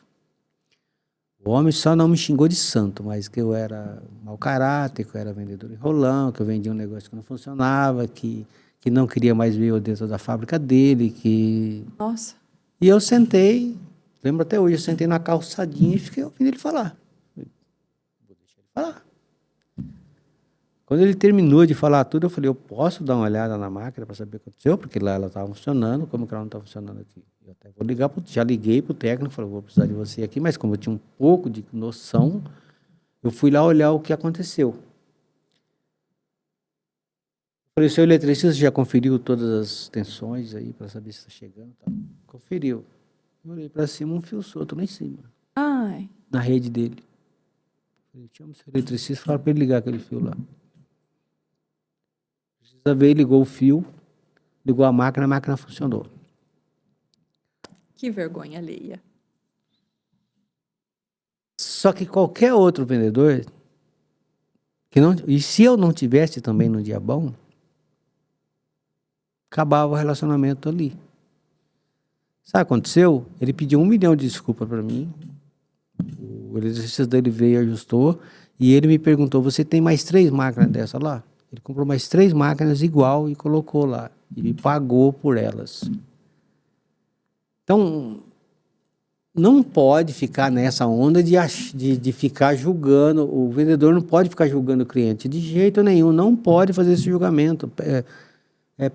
O homem só não me xingou de santo, mas que eu era mau caráter, que eu era vendedor enrolão, que eu vendia um negócio que não funcionava, que que não queria mais ver eu dentro da fábrica dele, Nossa. E eu sentei, lembro até hoje, eu sentei na calçadinha e fiquei ouvindo ele falar. Vou deixar ele falar. Quando ele terminou de falar tudo, eu falei, eu posso dar uma olhada na máquina para saber o que aconteceu? Porque lá ela estava funcionando, como que ela não está funcionando aqui? Eu até vou ligar, já liguei para o técnico, falei, vou precisar de você aqui, mas como eu tinha um pouco de noção, eu fui lá olhar o que aconteceu. Falei, seu eletricista já conferiu todas as tensões aí para saber se está chegando? Tá? Conferiu. Eu olhei para cima, um fio solto lá em cima, Ai. na rede dele. Falei, chama o seu eletricista e fala para ele ligar aquele fio lá. Precisa ver, ligou o fio, ligou a máquina funcionou. Que vergonha alheia. Só que qualquer outro vendedor, e se eu não tivesse também no dia bom, acabava o relacionamento ali. Sabe o que aconteceu? Ele pediu 1 milhão de desculpas para mim. O eletricista dele veio, ajustou. E ele me perguntou, você tem mais 3 máquinas dessa lá? Ele comprou mais 3 máquinas igual e colocou lá. E me pagou por elas. Então, não pode ficar nessa onda de ficar julgando. O vendedor não pode ficar julgando o cliente. De jeito nenhum. Não pode fazer esse julgamento.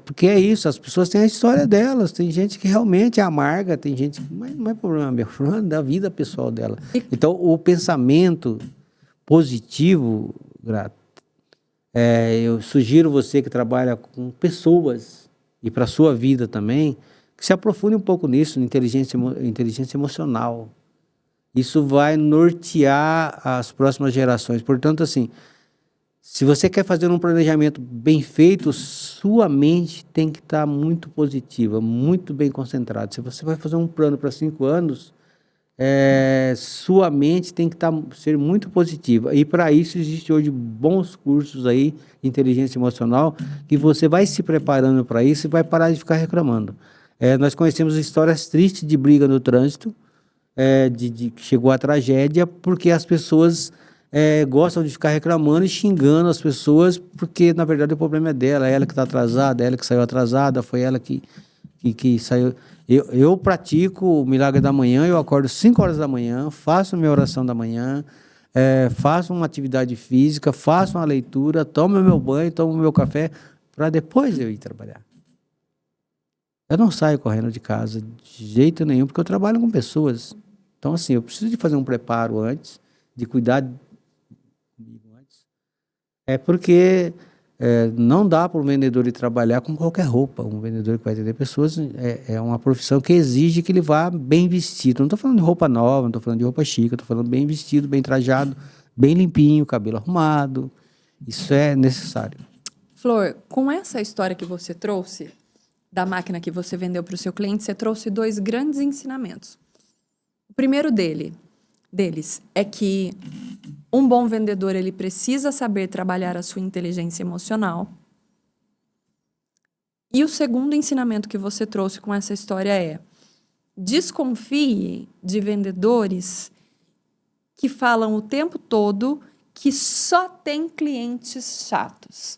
Porque é isso, as pessoas têm a história delas, tem gente que realmente é amarga, tem gente que não é problema meu, é problema da vida pessoal dela. Então, o pensamento positivo, Grato, eu sugiro você que trabalha com pessoas e para a sua vida também, que se aprofunde um pouco nisso, na inteligência emocional. Isso vai nortear as próximas gerações. Portanto, assim, se você quer fazer um planejamento bem feito, sua mente tem que estar muito positiva, muito bem concentrada. Se você vai fazer um plano para 5 anos, sua mente tem que ser muito positiva. E para isso existem hoje bons cursos aí de inteligência emocional, que você vai se preparando para isso e vai parar de ficar reclamando. Nós conhecemos histórias tristes de briga no trânsito, que chegou à tragédia, porque as pessoas gostam de ficar reclamando e xingando as pessoas, porque na verdade o problema é dela, é ela que está atrasada, é ela que saiu atrasada, foi ela que saiu. Eu pratico o milagre da manhã, eu acordo 5 horas da manhã, faço minha oração da manhã, faço uma atividade física, faço uma leitura, tomo meu banho, tomo meu café, para depois eu ir trabalhar. Eu não saio correndo de casa de jeito nenhum, porque eu trabalho com pessoas. Então, assim, eu preciso de fazer um preparo antes, de cuidar comigo antes. Porque não dá para o vendedor ir trabalhar com qualquer roupa. Um vendedor que vai atender pessoas é uma profissão que exige que ele vá bem vestido. Não estou falando de roupa nova, não estou falando de roupa chique, estou falando bem vestido, bem trajado, bem limpinho, cabelo arrumado. Isso é necessário. Flor, com essa história que você trouxe, da máquina que você vendeu para o seu cliente, você trouxe 2 grandes ensinamentos. O primeiro deles é que um bom vendedor, ele precisa saber trabalhar a sua inteligência emocional. E o segundo ensinamento que você trouxe com essa história é: desconfie de vendedores que falam o tempo todo que só tem clientes chatos.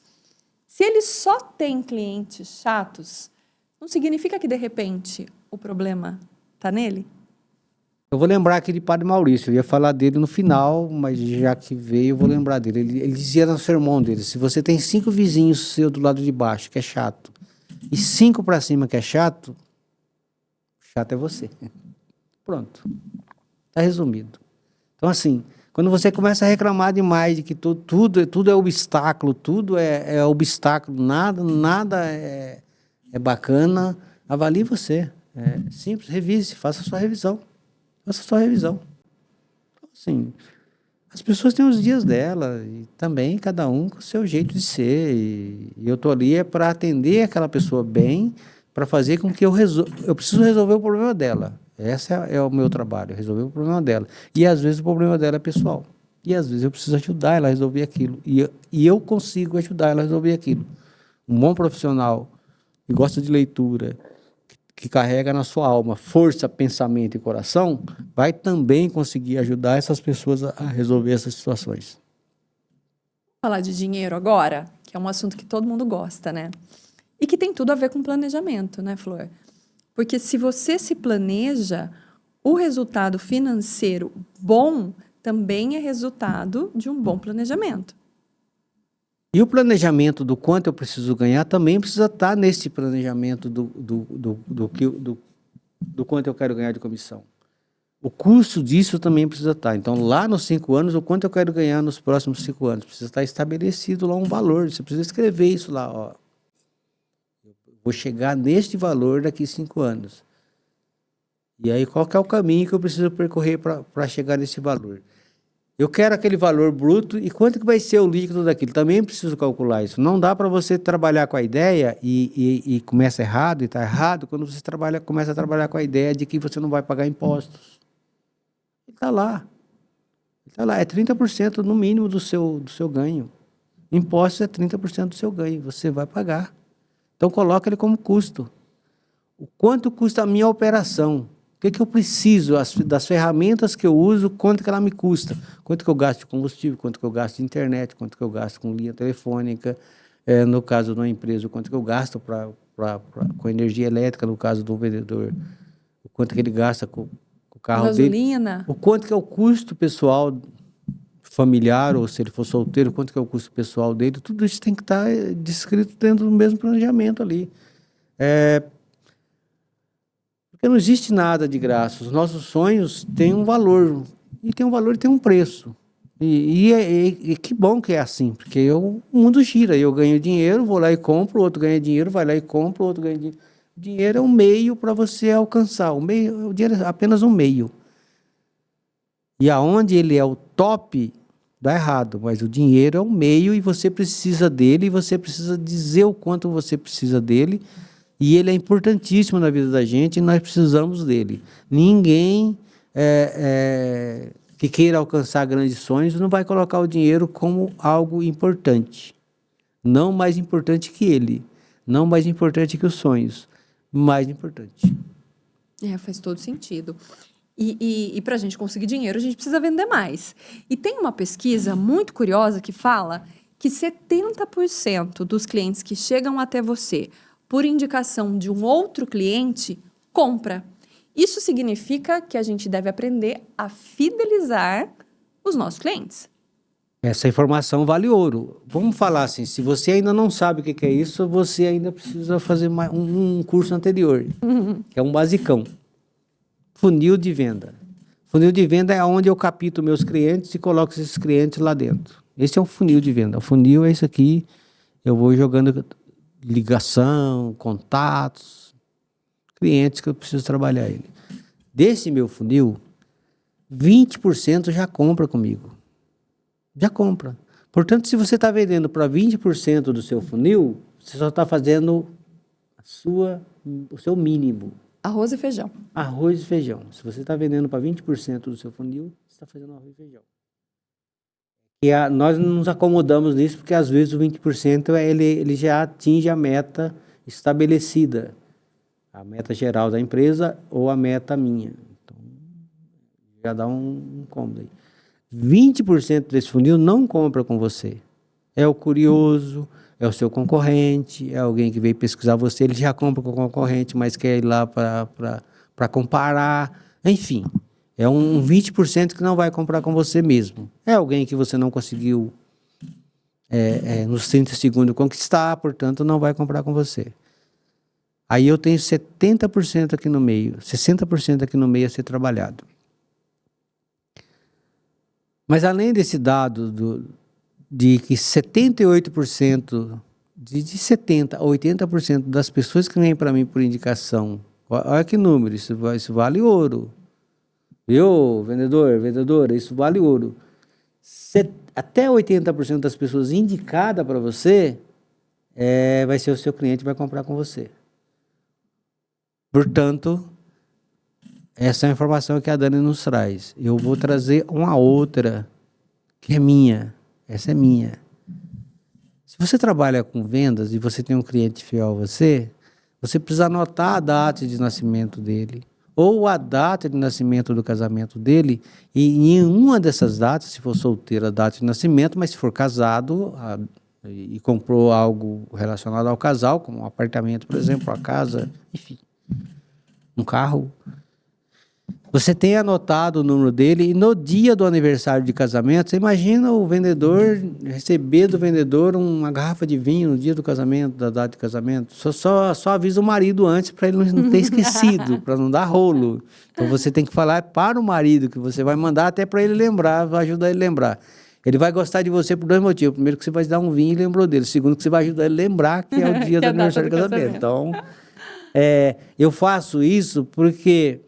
Se ele só tem clientes chatos, não significa que, de repente, o problema está nele? Eu vou lembrar aqui de Padre Maurício, eu ia falar dele no final, mas já que veio, eu vou lembrar dele. Ele dizia no sermão dele, se você tem 5 vizinhos seu do lado de baixo, que é chato, e 5 para cima, que é chato é você. Pronto. Está resumido. Então, assim, quando você começa a reclamar demais de que tudo é obstáculo, tudo é obstáculo, nada é bacana, avalie você. É simples, revise, faça a sua revisão. Faça a sua revisão. Então, assim, as pessoas têm os dias dela e também cada um com o seu jeito de ser. E eu estou ali para atender aquela pessoa bem, para fazer com que eu preciso resolver o problema dela. Esse é o meu trabalho, resolver o problema dela. E às vezes o problema dela é pessoal. E às vezes eu preciso ajudar ela a resolver aquilo. E eu consigo ajudar ela a resolver aquilo. Um bom profissional que gosta de leitura, que carrega na sua alma força, pensamento e coração, vai também conseguir ajudar essas pessoas a resolver essas situações. Vou falar de dinheiro agora, que é um assunto que todo mundo gosta, né? E que tem tudo a ver com planejamento, né, Flor? Porque se você se planeja, o resultado financeiro bom também é resultado de um bom planejamento. E o planejamento do quanto eu preciso ganhar também precisa estar nesse planejamento do quanto eu quero ganhar de comissão. O custo disso também precisa estar. Então, lá nos 5 anos, o quanto eu quero ganhar nos próximos 5 anos. Precisa estar estabelecido lá um valor. Você precisa escrever isso lá. Ó. Vou chegar neste valor daqui a 5 anos. E aí, qual que é o caminho que eu preciso percorrer para chegar nesse valor? Eu quero aquele valor bruto e quanto que vai ser o líquido daquilo? Também preciso calcular isso. Não dá para você trabalhar com a ideia e começa errado e está errado quando você começa a trabalhar com a ideia de que você não vai pagar impostos. Ele está lá. Ele está lá. É 30% no mínimo do seu ganho. Impostos é 30% do seu ganho. Você vai pagar. Então, coloca ele como custo. O quanto custa a minha operação? O que eu preciso? Das ferramentas que eu uso, quanto que ela me custa? Quanto que eu gasto de combustível? Quanto que eu gasto de internet? Quanto que eu gasto com linha telefônica? No caso de uma empresa, quanto que eu gasto com energia elétrica, no caso do vendedor? O quanto que ele gasta com o carro gasolina. dele? O quanto que é o custo pessoal familiar, ou se ele for solteiro, quanto que é o custo pessoal dele? Tudo isso tem que estar descrito dentro do mesmo planejamento ali. Porque não existe nada de graça. Os nossos sonhos têm um valor. E tem um valor e tem um preço. E que bom que é assim, porque o mundo gira. Eu ganho dinheiro, vou lá e compro, o outro ganha dinheiro, vai lá e compra, o outro ganha dinheiro. O dinheiro é um meio para você alcançar. O dinheiro é apenas um meio. E aonde ele é o top, dá errado. Mas o dinheiro é um meio e você precisa dele, e você precisa dizer o quanto você precisa dele. E ele é importantíssimo na vida da gente e nós precisamos dele. Ninguém que queira alcançar grandes sonhos não vai colocar o dinheiro como algo importante. Não mais importante que ele. Não mais importante que os sonhos. Mais importante. Faz todo sentido. E para a gente conseguir dinheiro, a gente precisa vender mais. E tem uma pesquisa muito curiosa que fala que 70% dos clientes que chegam até você por indicação de um outro cliente, compra. Isso significa que a gente deve aprender a fidelizar os nossos clientes. Essa informação vale ouro. Vamos falar assim, se você ainda não sabe o que é isso, você ainda precisa fazer um curso anterior, que é um basicão. Funil de venda. Funil de venda é onde eu capto meus clientes e coloco esses clientes lá dentro. Esse é um funil de venda. O funil é isso aqui, eu vou jogando ligação, contatos, clientes que eu preciso trabalhar ele. Desse meu funil, 20% já compra comigo. Já compra. Portanto, se você está vendendo para 20% do seu funil, você só está fazendo o seu mínimo. Arroz e feijão. Arroz e feijão. Se você está vendendo para 20% do seu funil, você está fazendo arroz e feijão. E nós não nos acomodamos nisso, porque às vezes o 20% ele já atinge a meta estabelecida. A meta geral da empresa ou a meta minha. Então, já dá um cômodo aí. 20% desse funil não compra com você. É o curioso, é o seu concorrente, é alguém que veio pesquisar você, ele já compra com o concorrente, mas quer ir lá para comparar. Enfim, é um 20% que não vai comprar com você mesmo. É alguém que você não conseguiu nos 30 segundos conquistar, portanto não vai comprar com você. Aí eu tenho 70% aqui no meio, 60% aqui no meio a ser trabalhado. Mas além desse dado de que 78%, de 70% a 80% das pessoas que vêm para mim por indicação, olha que número, isso vale ouro. Viu, vendedora, isso vale ouro. Até 80% das pessoas indicadas para você, vai ser o seu cliente, vai comprar com você. Portanto, essa é a informação que a Dani nos traz. Eu vou trazer uma outra, que é minha. Essa é minha. Se você trabalha com vendas e você tem um cliente fiel a você, você precisa anotar a data de nascimento dele, ou a data de nascimento do casamento dele, e em uma dessas datas, se for solteiro, a data de nascimento, mas se for casado, e comprou algo relacionado ao casal, como um apartamento, por exemplo, a casa, enfim, um carro. Você tem anotado o número dele e no dia do aniversário de casamento, você imagina o vendedor receber do vendedor uma garrafa de vinho no dia do casamento, da data de casamento. Só avisa o marido antes para ele não ter esquecido, para não dar rolo. Então você tem que falar para o marido que você vai mandar até para ele lembrar, vai ajudar ele a lembrar. Ele vai gostar de você por dois motivos. Primeiro, que você vai dar um vinho e lembrou dele. Segundo, que você vai ajudar ele a lembrar que é o dia do aniversário de casamento. Então, eu faço isso porque...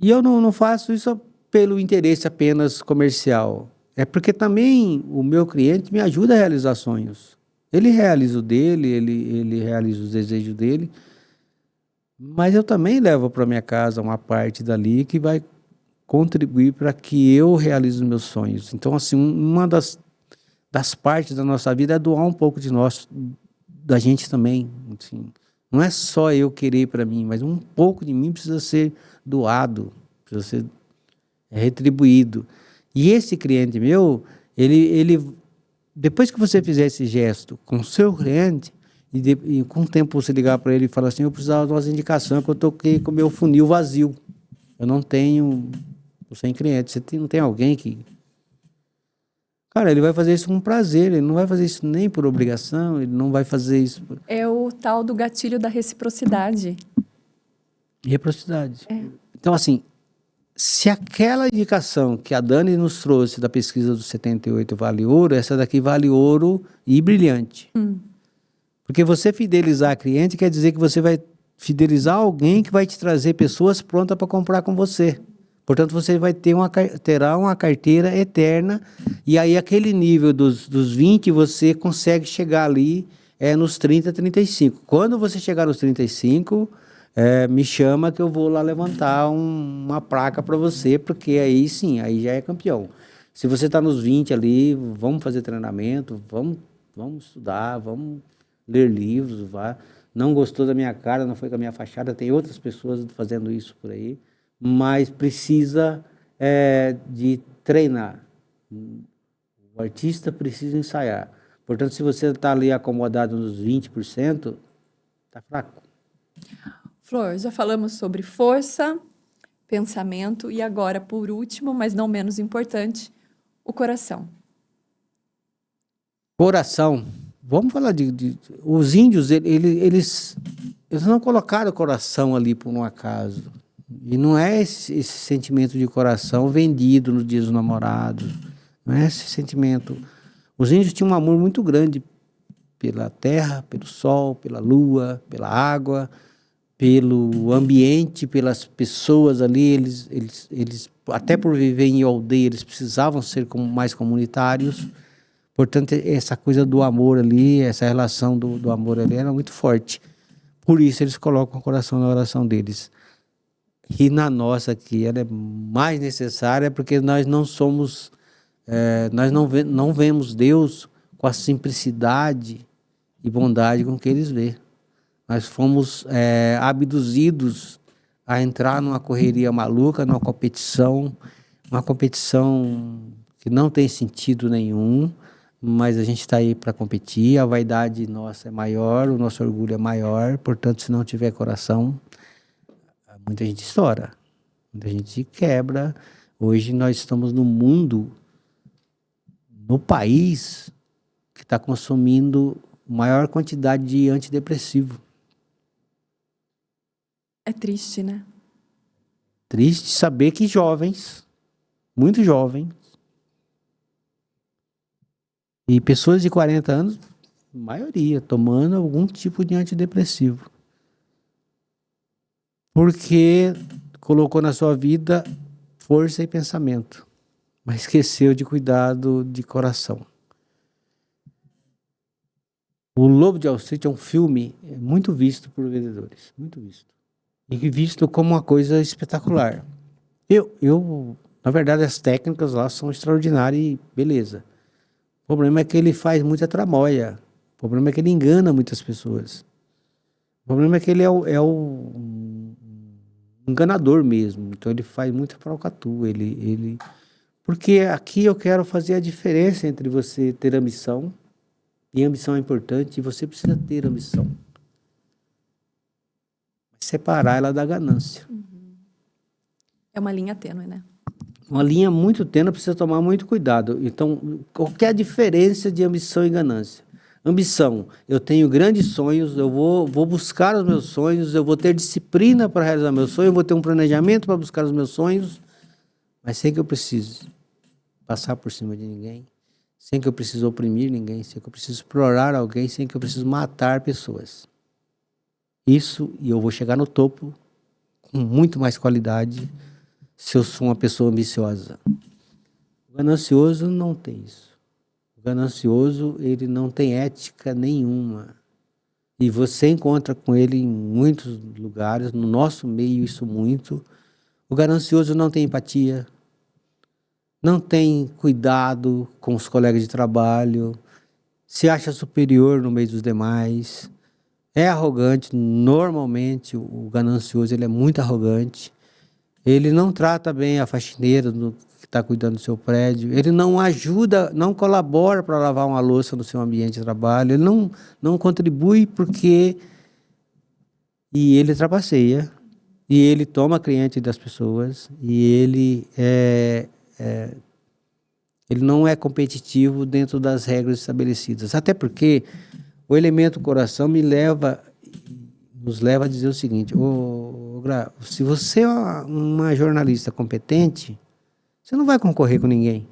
E eu não faço isso pelo interesse apenas comercial. É porque também o meu cliente me ajuda a realizar sonhos. Ele realiza o dele, ele realiza os desejos dele, mas eu também levo para minha casa uma parte dali que vai contribuir para que eu realize os meus sonhos. Então, assim, uma das partes da nossa vida é doar um pouco de nós, da gente também. Assim. Não é só eu querer para mim, mas um pouco de mim precisa ser doado, precisa ser retribuído. E esse cliente meu, ele depois que você fizer esse gesto com o seu cliente, e com o tempo você ligar para ele e falar assim, eu precisava de umas indicações, que eu toquei com o meu funil vazio. Eu não tenho, sem cliente. Não tem alguém que... Cara, ele vai fazer isso com prazer, ele não vai fazer isso nem por obrigação, ele não vai fazer isso... É o tal do gatilho da reciprocidade. Reciprocidade. Então, assim, se aquela indicação que a Dani nos trouxe da pesquisa do 78 vale ouro, essa daqui vale ouro e brilhante. Porque você fidelizar a cliente quer dizer que você vai fidelizar alguém que vai te trazer pessoas prontas para comprar com você. Portanto, você vai terá uma carteira eterna e aí aquele nível dos 20 você consegue chegar ali nos 30, 35. Quando você chegar nos 35, me chama que eu vou lá levantar uma placa para você, porque aí sim, aí já é campeão. Se você está nos 20 ali, vamos fazer treinamento, vamos estudar, vamos ler livros, não gostou da minha cara, não foi com a minha fachada, tem outras pessoas fazendo isso por aí. Mas precisa de treinar. O artista precisa ensaiar. Portanto, se você está ali acomodado nos 20%, está fraco. Flor, já falamos sobre força, pensamento e agora, por último, mas não menos importante, o coração. Coração. Vamos falar os índios, eles não colocaram o coração ali por um acaso. E não é esse sentimento de coração vendido nos dias dos namorados. Não é esse sentimento. Os índios tinham um amor muito grande pela terra, pelo sol, pela lua, pela água, pelo ambiente, pelas pessoas ali. Eles até por viver em aldeia, eles precisavam ser mais comunitários. Portanto, essa coisa do amor ali, essa relação do amor ali era muito forte. Por isso, eles colocam o coração na oração deles. E na nossa aqui ela é mais necessária porque nós não somos, nós não vemos Deus com a simplicidade e bondade com que eles vê. Nós fomos abduzidos a entrar numa correria maluca, numa competição, uma competição que não tem sentido nenhum, mas a gente está aí para competir, a vaidade nossa é maior, o nosso orgulho é maior, portanto, se não tiver coração, muita gente estoura, muita gente quebra. Hoje nós estamos no mundo, no país que está consumindo maior quantidade de antidepressivo. É triste, né? Triste saber que jovens, muito jovens, e pessoas de 40 anos, maioria, tomando algum tipo de antidepressivo. Porque colocou na sua vida força e pensamento, mas esqueceu de cuidado de coração. O Lobo de Wall Street é um filme muito visto por vendedores, muito visto. E visto como uma coisa espetacular. Na verdade, as técnicas lá são extraordinárias e beleza. O problema é que ele faz muita tramóia. O problema é que ele engana muitas pessoas. O problema é que ele é o enganador mesmo. Então ele faz muita falcatrua. Porque aqui eu quero fazer a diferença entre você ter a missão E ambição é importante e você precisa ter ambição. Separar ela da ganância. É uma linha tênue, né? Uma linha muito tênue, precisa tomar muito cuidado. Então, qual que é a diferença de ambição e ganância? Ambição, eu tenho grandes sonhos, eu vou buscar os meus sonhos, eu vou ter disciplina para realizar meus sonhos, eu vou ter um planejamento para buscar os meus sonhos, mas sem que eu precise passar por cima de ninguém, sem que eu precise oprimir ninguém, sem que eu precise explorar alguém, sem que eu precise matar pessoas. Isso, e eu vou chegar no topo com muito mais qualidade se eu sou uma pessoa ambiciosa. O ganancioso não tem isso. O ganancioso, ele não tem ética nenhuma. E você encontra com ele em muitos lugares, no nosso meio isso muito. O ganancioso não tem empatia, não tem cuidado com os colegas de trabalho, se acha superior no meio dos demais, é arrogante. Normalmente o ganancioso ele é muito arrogante. Ele não trata bem a faxineira que está cuidando do seu prédio. Ele não ajuda, não colabora para lavar uma louça no seu ambiente de trabalho. Ele não contribui porque... E ele trapaceia. E ele toma cliente das pessoas. E ele não é competitivo dentro das regras estabelecidas. Até porque o elemento coração nos leva a dizer o seguinte: se você é uma jornalista competente, você não vai concorrer com ninguém.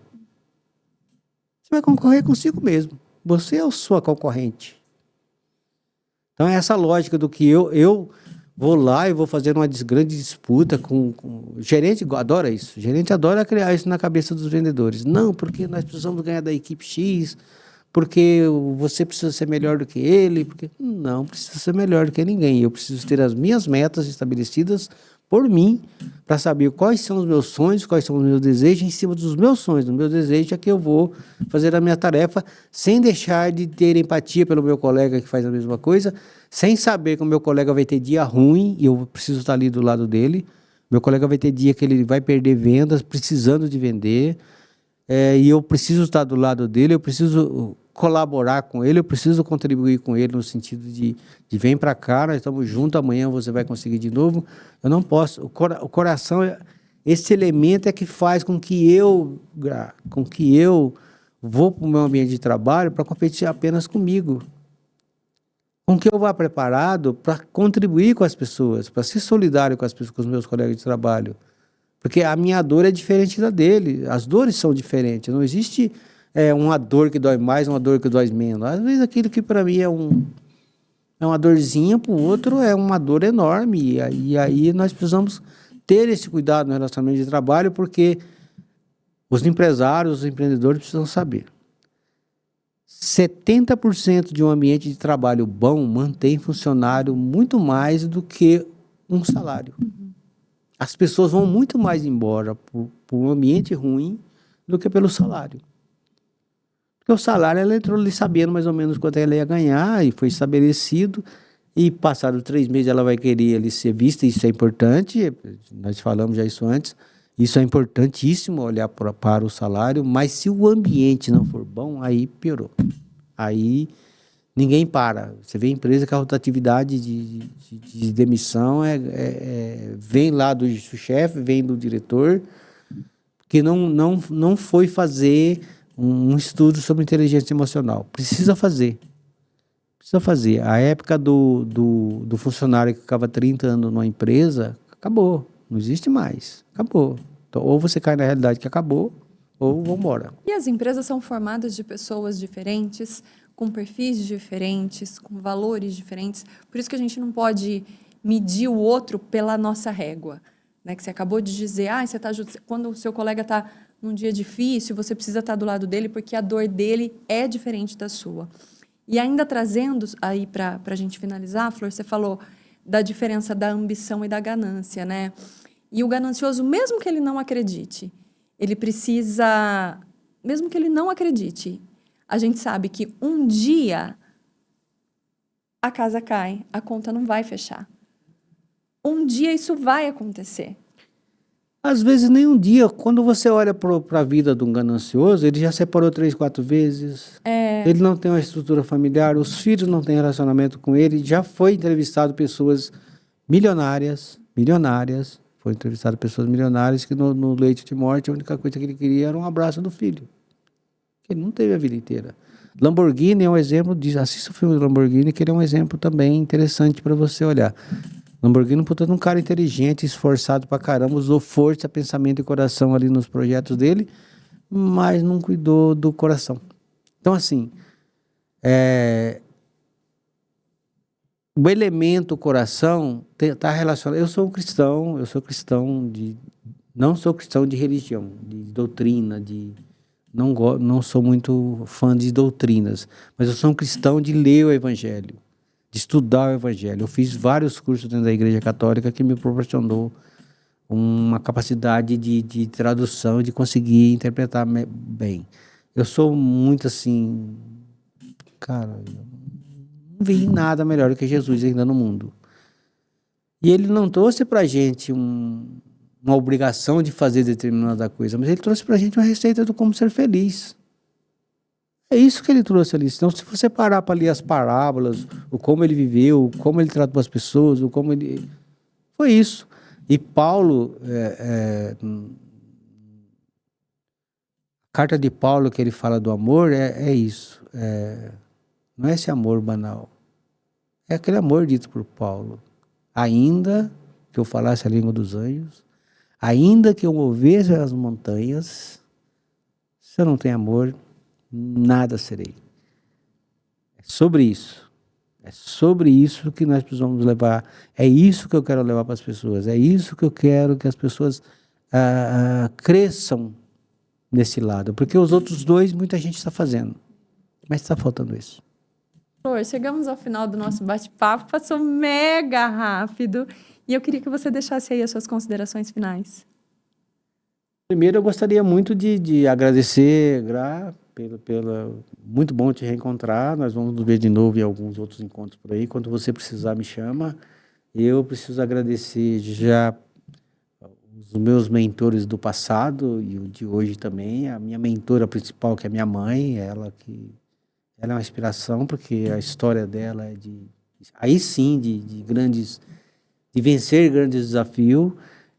Você vai concorrer consigo mesmo. Você é a sua concorrente. Então é essa lógica do que eu vou lá e vou fazer uma grande disputa com... O gerente adora isso. O gerente adora criar isso na cabeça dos vendedores. Não, porque nós precisamos ganhar da equipe X, porque você precisa ser melhor do que ele, porque não precisa ser melhor do que ninguém. Eu preciso ter as minhas metas estabelecidas por mim, para saber quais são os meus sonhos, quais são os meus desejos. Em cima dos meus sonhos, do meu desejo, é que eu vou fazer a minha tarefa, sem deixar de ter empatia pelo meu colega que faz a mesma coisa, sem saber que o meu colega vai ter dia ruim e eu preciso estar ali do lado dele. Meu colega vai ter dia que ele vai perder vendas, precisando de vender, e eu preciso estar do lado dele, eu preciso colaborar com ele, eu preciso contribuir com ele no sentido de vem para cá, nós estamos juntos, amanhã você vai conseguir de novo. Eu não posso. O coração, esse elemento é que faz com que eu vou para o meu ambiente de trabalho para competir apenas comigo. Com que eu vá preparado para contribuir com as pessoas, para ser solidário com as pessoas, com os meus colegas de trabalho. Porque a minha dor é diferente da dele. As dores são diferentes. Não existe uma dor que dói mais, uma dor que dói menos. Às vezes aquilo que para mim é uma dorzinha, para o outro é uma dor enorme. E aí nós precisamos ter esse cuidado no relacionamento de trabalho, porque os empresários, os empreendedores precisam saber. 70% de um ambiente de trabalho bom mantém funcionário muito mais do que um salário. As pessoas vão muito mais embora por um ambiente ruim do que pelo salário. Porque o salário, ela entrou ali sabendo mais ou menos quanto ela ia ganhar e foi estabelecido, e passados 3 meses ela vai querer ali ser vista. Isso é importante, nós falamos já isso antes, isso é importantíssimo, olhar para o salário, mas se o ambiente não for bom, aí piorou. Aí ninguém para. Você vê a empresa que a rotatividade de demissão vem lá do chefe, vem do diretor, que não foi fazer um estudo sobre inteligência emocional. Precisa fazer. A época do funcionário que ficava 30 anos numa empresa, acabou. Não existe mais. Acabou. Então, ou você cai na realidade que acabou, ou vão embora. E as empresas são formadas de pessoas diferentes, com perfis diferentes, com valores diferentes. Por isso que a gente não pode medir o outro pela nossa régua. Né? Que você acabou de dizer, quando o seu colega está num dia difícil, você precisa estar do lado dele porque a dor dele é diferente da sua. E ainda trazendo aí para a gente finalizar, Flor, você falou da diferença da ambição e da ganância, né? E o ganancioso, mesmo que ele não acredite, ele precisa, mesmo que ele não acredite, a gente sabe que um dia a casa cai, a conta não vai fechar. Um dia isso vai acontecer. Às vezes nem um dia. Quando você olha para a vida de um ganancioso, ele já separou 3, 4 vezes. Ele não tem uma estrutura familiar, os filhos não têm relacionamento com ele. Já foi entrevistado pessoas milionárias, foi entrevistado pessoas milionárias que no leito de morte a única coisa que ele queria era um abraço do filho. Ele não teve a vida inteira. Lamborghini é um exemplo disso. Assista o filme do Lamborghini, que ele é um exemplo também interessante para você olhar. Lamborghini, portanto, um cara inteligente, esforçado pra caramba, usou força, pensamento e coração ali nos projetos dele, mas não cuidou do coração. Então, assim, o elemento coração está relacionado. Eu sou cristão não sou cristão de religião, de doutrina, não sou muito fã de doutrinas, mas eu sou um cristão de ler o Evangelho, de estudar o Evangelho. Eu fiz vários cursos dentro da Igreja Católica que me proporcionou uma capacidade de tradução, de conseguir interpretar bem. Eu sou muito assim, cara, não vi nada melhor do que Jesus ainda no mundo. E ele não trouxe pra gente uma obrigação de fazer determinada coisa, mas ele trouxe pra gente uma receita do como ser feliz. É isso que ele trouxe ali. Então, se você parar para ler as parábolas, o como ele viveu, o como ele tratou as pessoas, o como ele... Foi isso. E Paulo, a carta de Paulo que ele fala do amor é isso. Não é esse amor banal. É aquele amor dito por Paulo. Ainda que eu falasse a língua dos anjos, ainda que eu movesse as montanhas, se eu não tenho amor, nada serei. É sobre isso. É sobre isso que nós precisamos levar. É isso que eu quero levar para as pessoas. É isso que eu quero que as pessoas cresçam nesse lado. Porque os outros dois, muita gente está fazendo. Mas está faltando isso. Chegamos ao final do nosso bate-papo. Passou mega rápido. E eu queria que você deixasse aí as suas considerações finais. Primeiro, eu gostaria muito de agradecer, muito bom te reencontrar. Nós vamos nos ver de novo em alguns outros encontros por aí. Quando você precisar, me chama. Eu preciso agradecer já os meus mentores do passado e o de hoje também. A minha mentora principal, que é minha mãe, ela é uma inspiração, porque a história dela é aí sim, de vencer grandes desafios.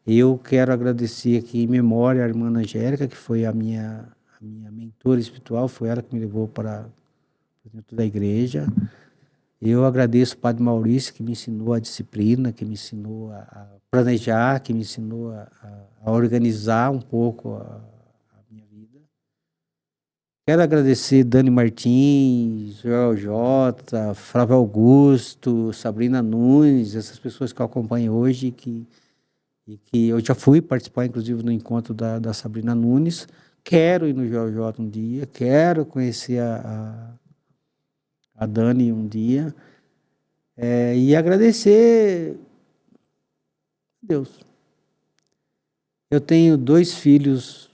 Eu quero agradecer aqui em memória a irmã Angélica, que foi a minha mentora espiritual, foi ela que me levou para dentro da igreja. Eu agradeço o Padre Maurício, que me ensinou a disciplina, que me ensinou a planejar, que me ensinou a organizar um pouco a minha vida. Quero agradecer Dani Martins, Joel J, Flávio Augusto, Sabrina Nunes, essas pessoas que eu acompanho hoje, e que eu já fui participar, inclusive, no encontro da Sabrina Nunes. Quero ir no Joel J um dia, quero conhecer a Dani um dia, e agradecer a Deus. Eu tenho 2 filhos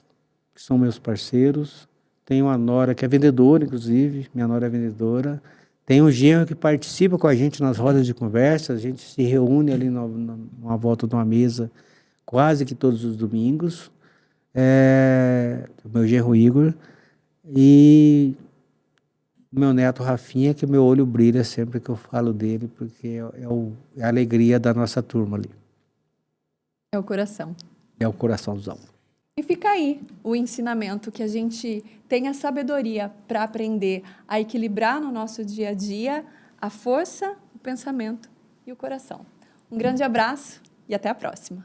que são meus parceiros, tenho uma nora que é vendedora, inclusive, minha nora é vendedora, tenho um genro que participa com a gente nas rodas de conversa, a gente se reúne ali numa volta de uma mesa quase que todos os domingos, o meu genro Igor, e o meu neto Rafinha, que meu olho brilha sempre que eu falo dele, porque é a alegria da nossa turma ali. É o coração. É o coraçãozão. E fica aí o ensinamento, que a gente tenha sabedoria para aprender a equilibrar no nosso dia a dia a força, o pensamento e o coração. Um grande abraço e até a próxima.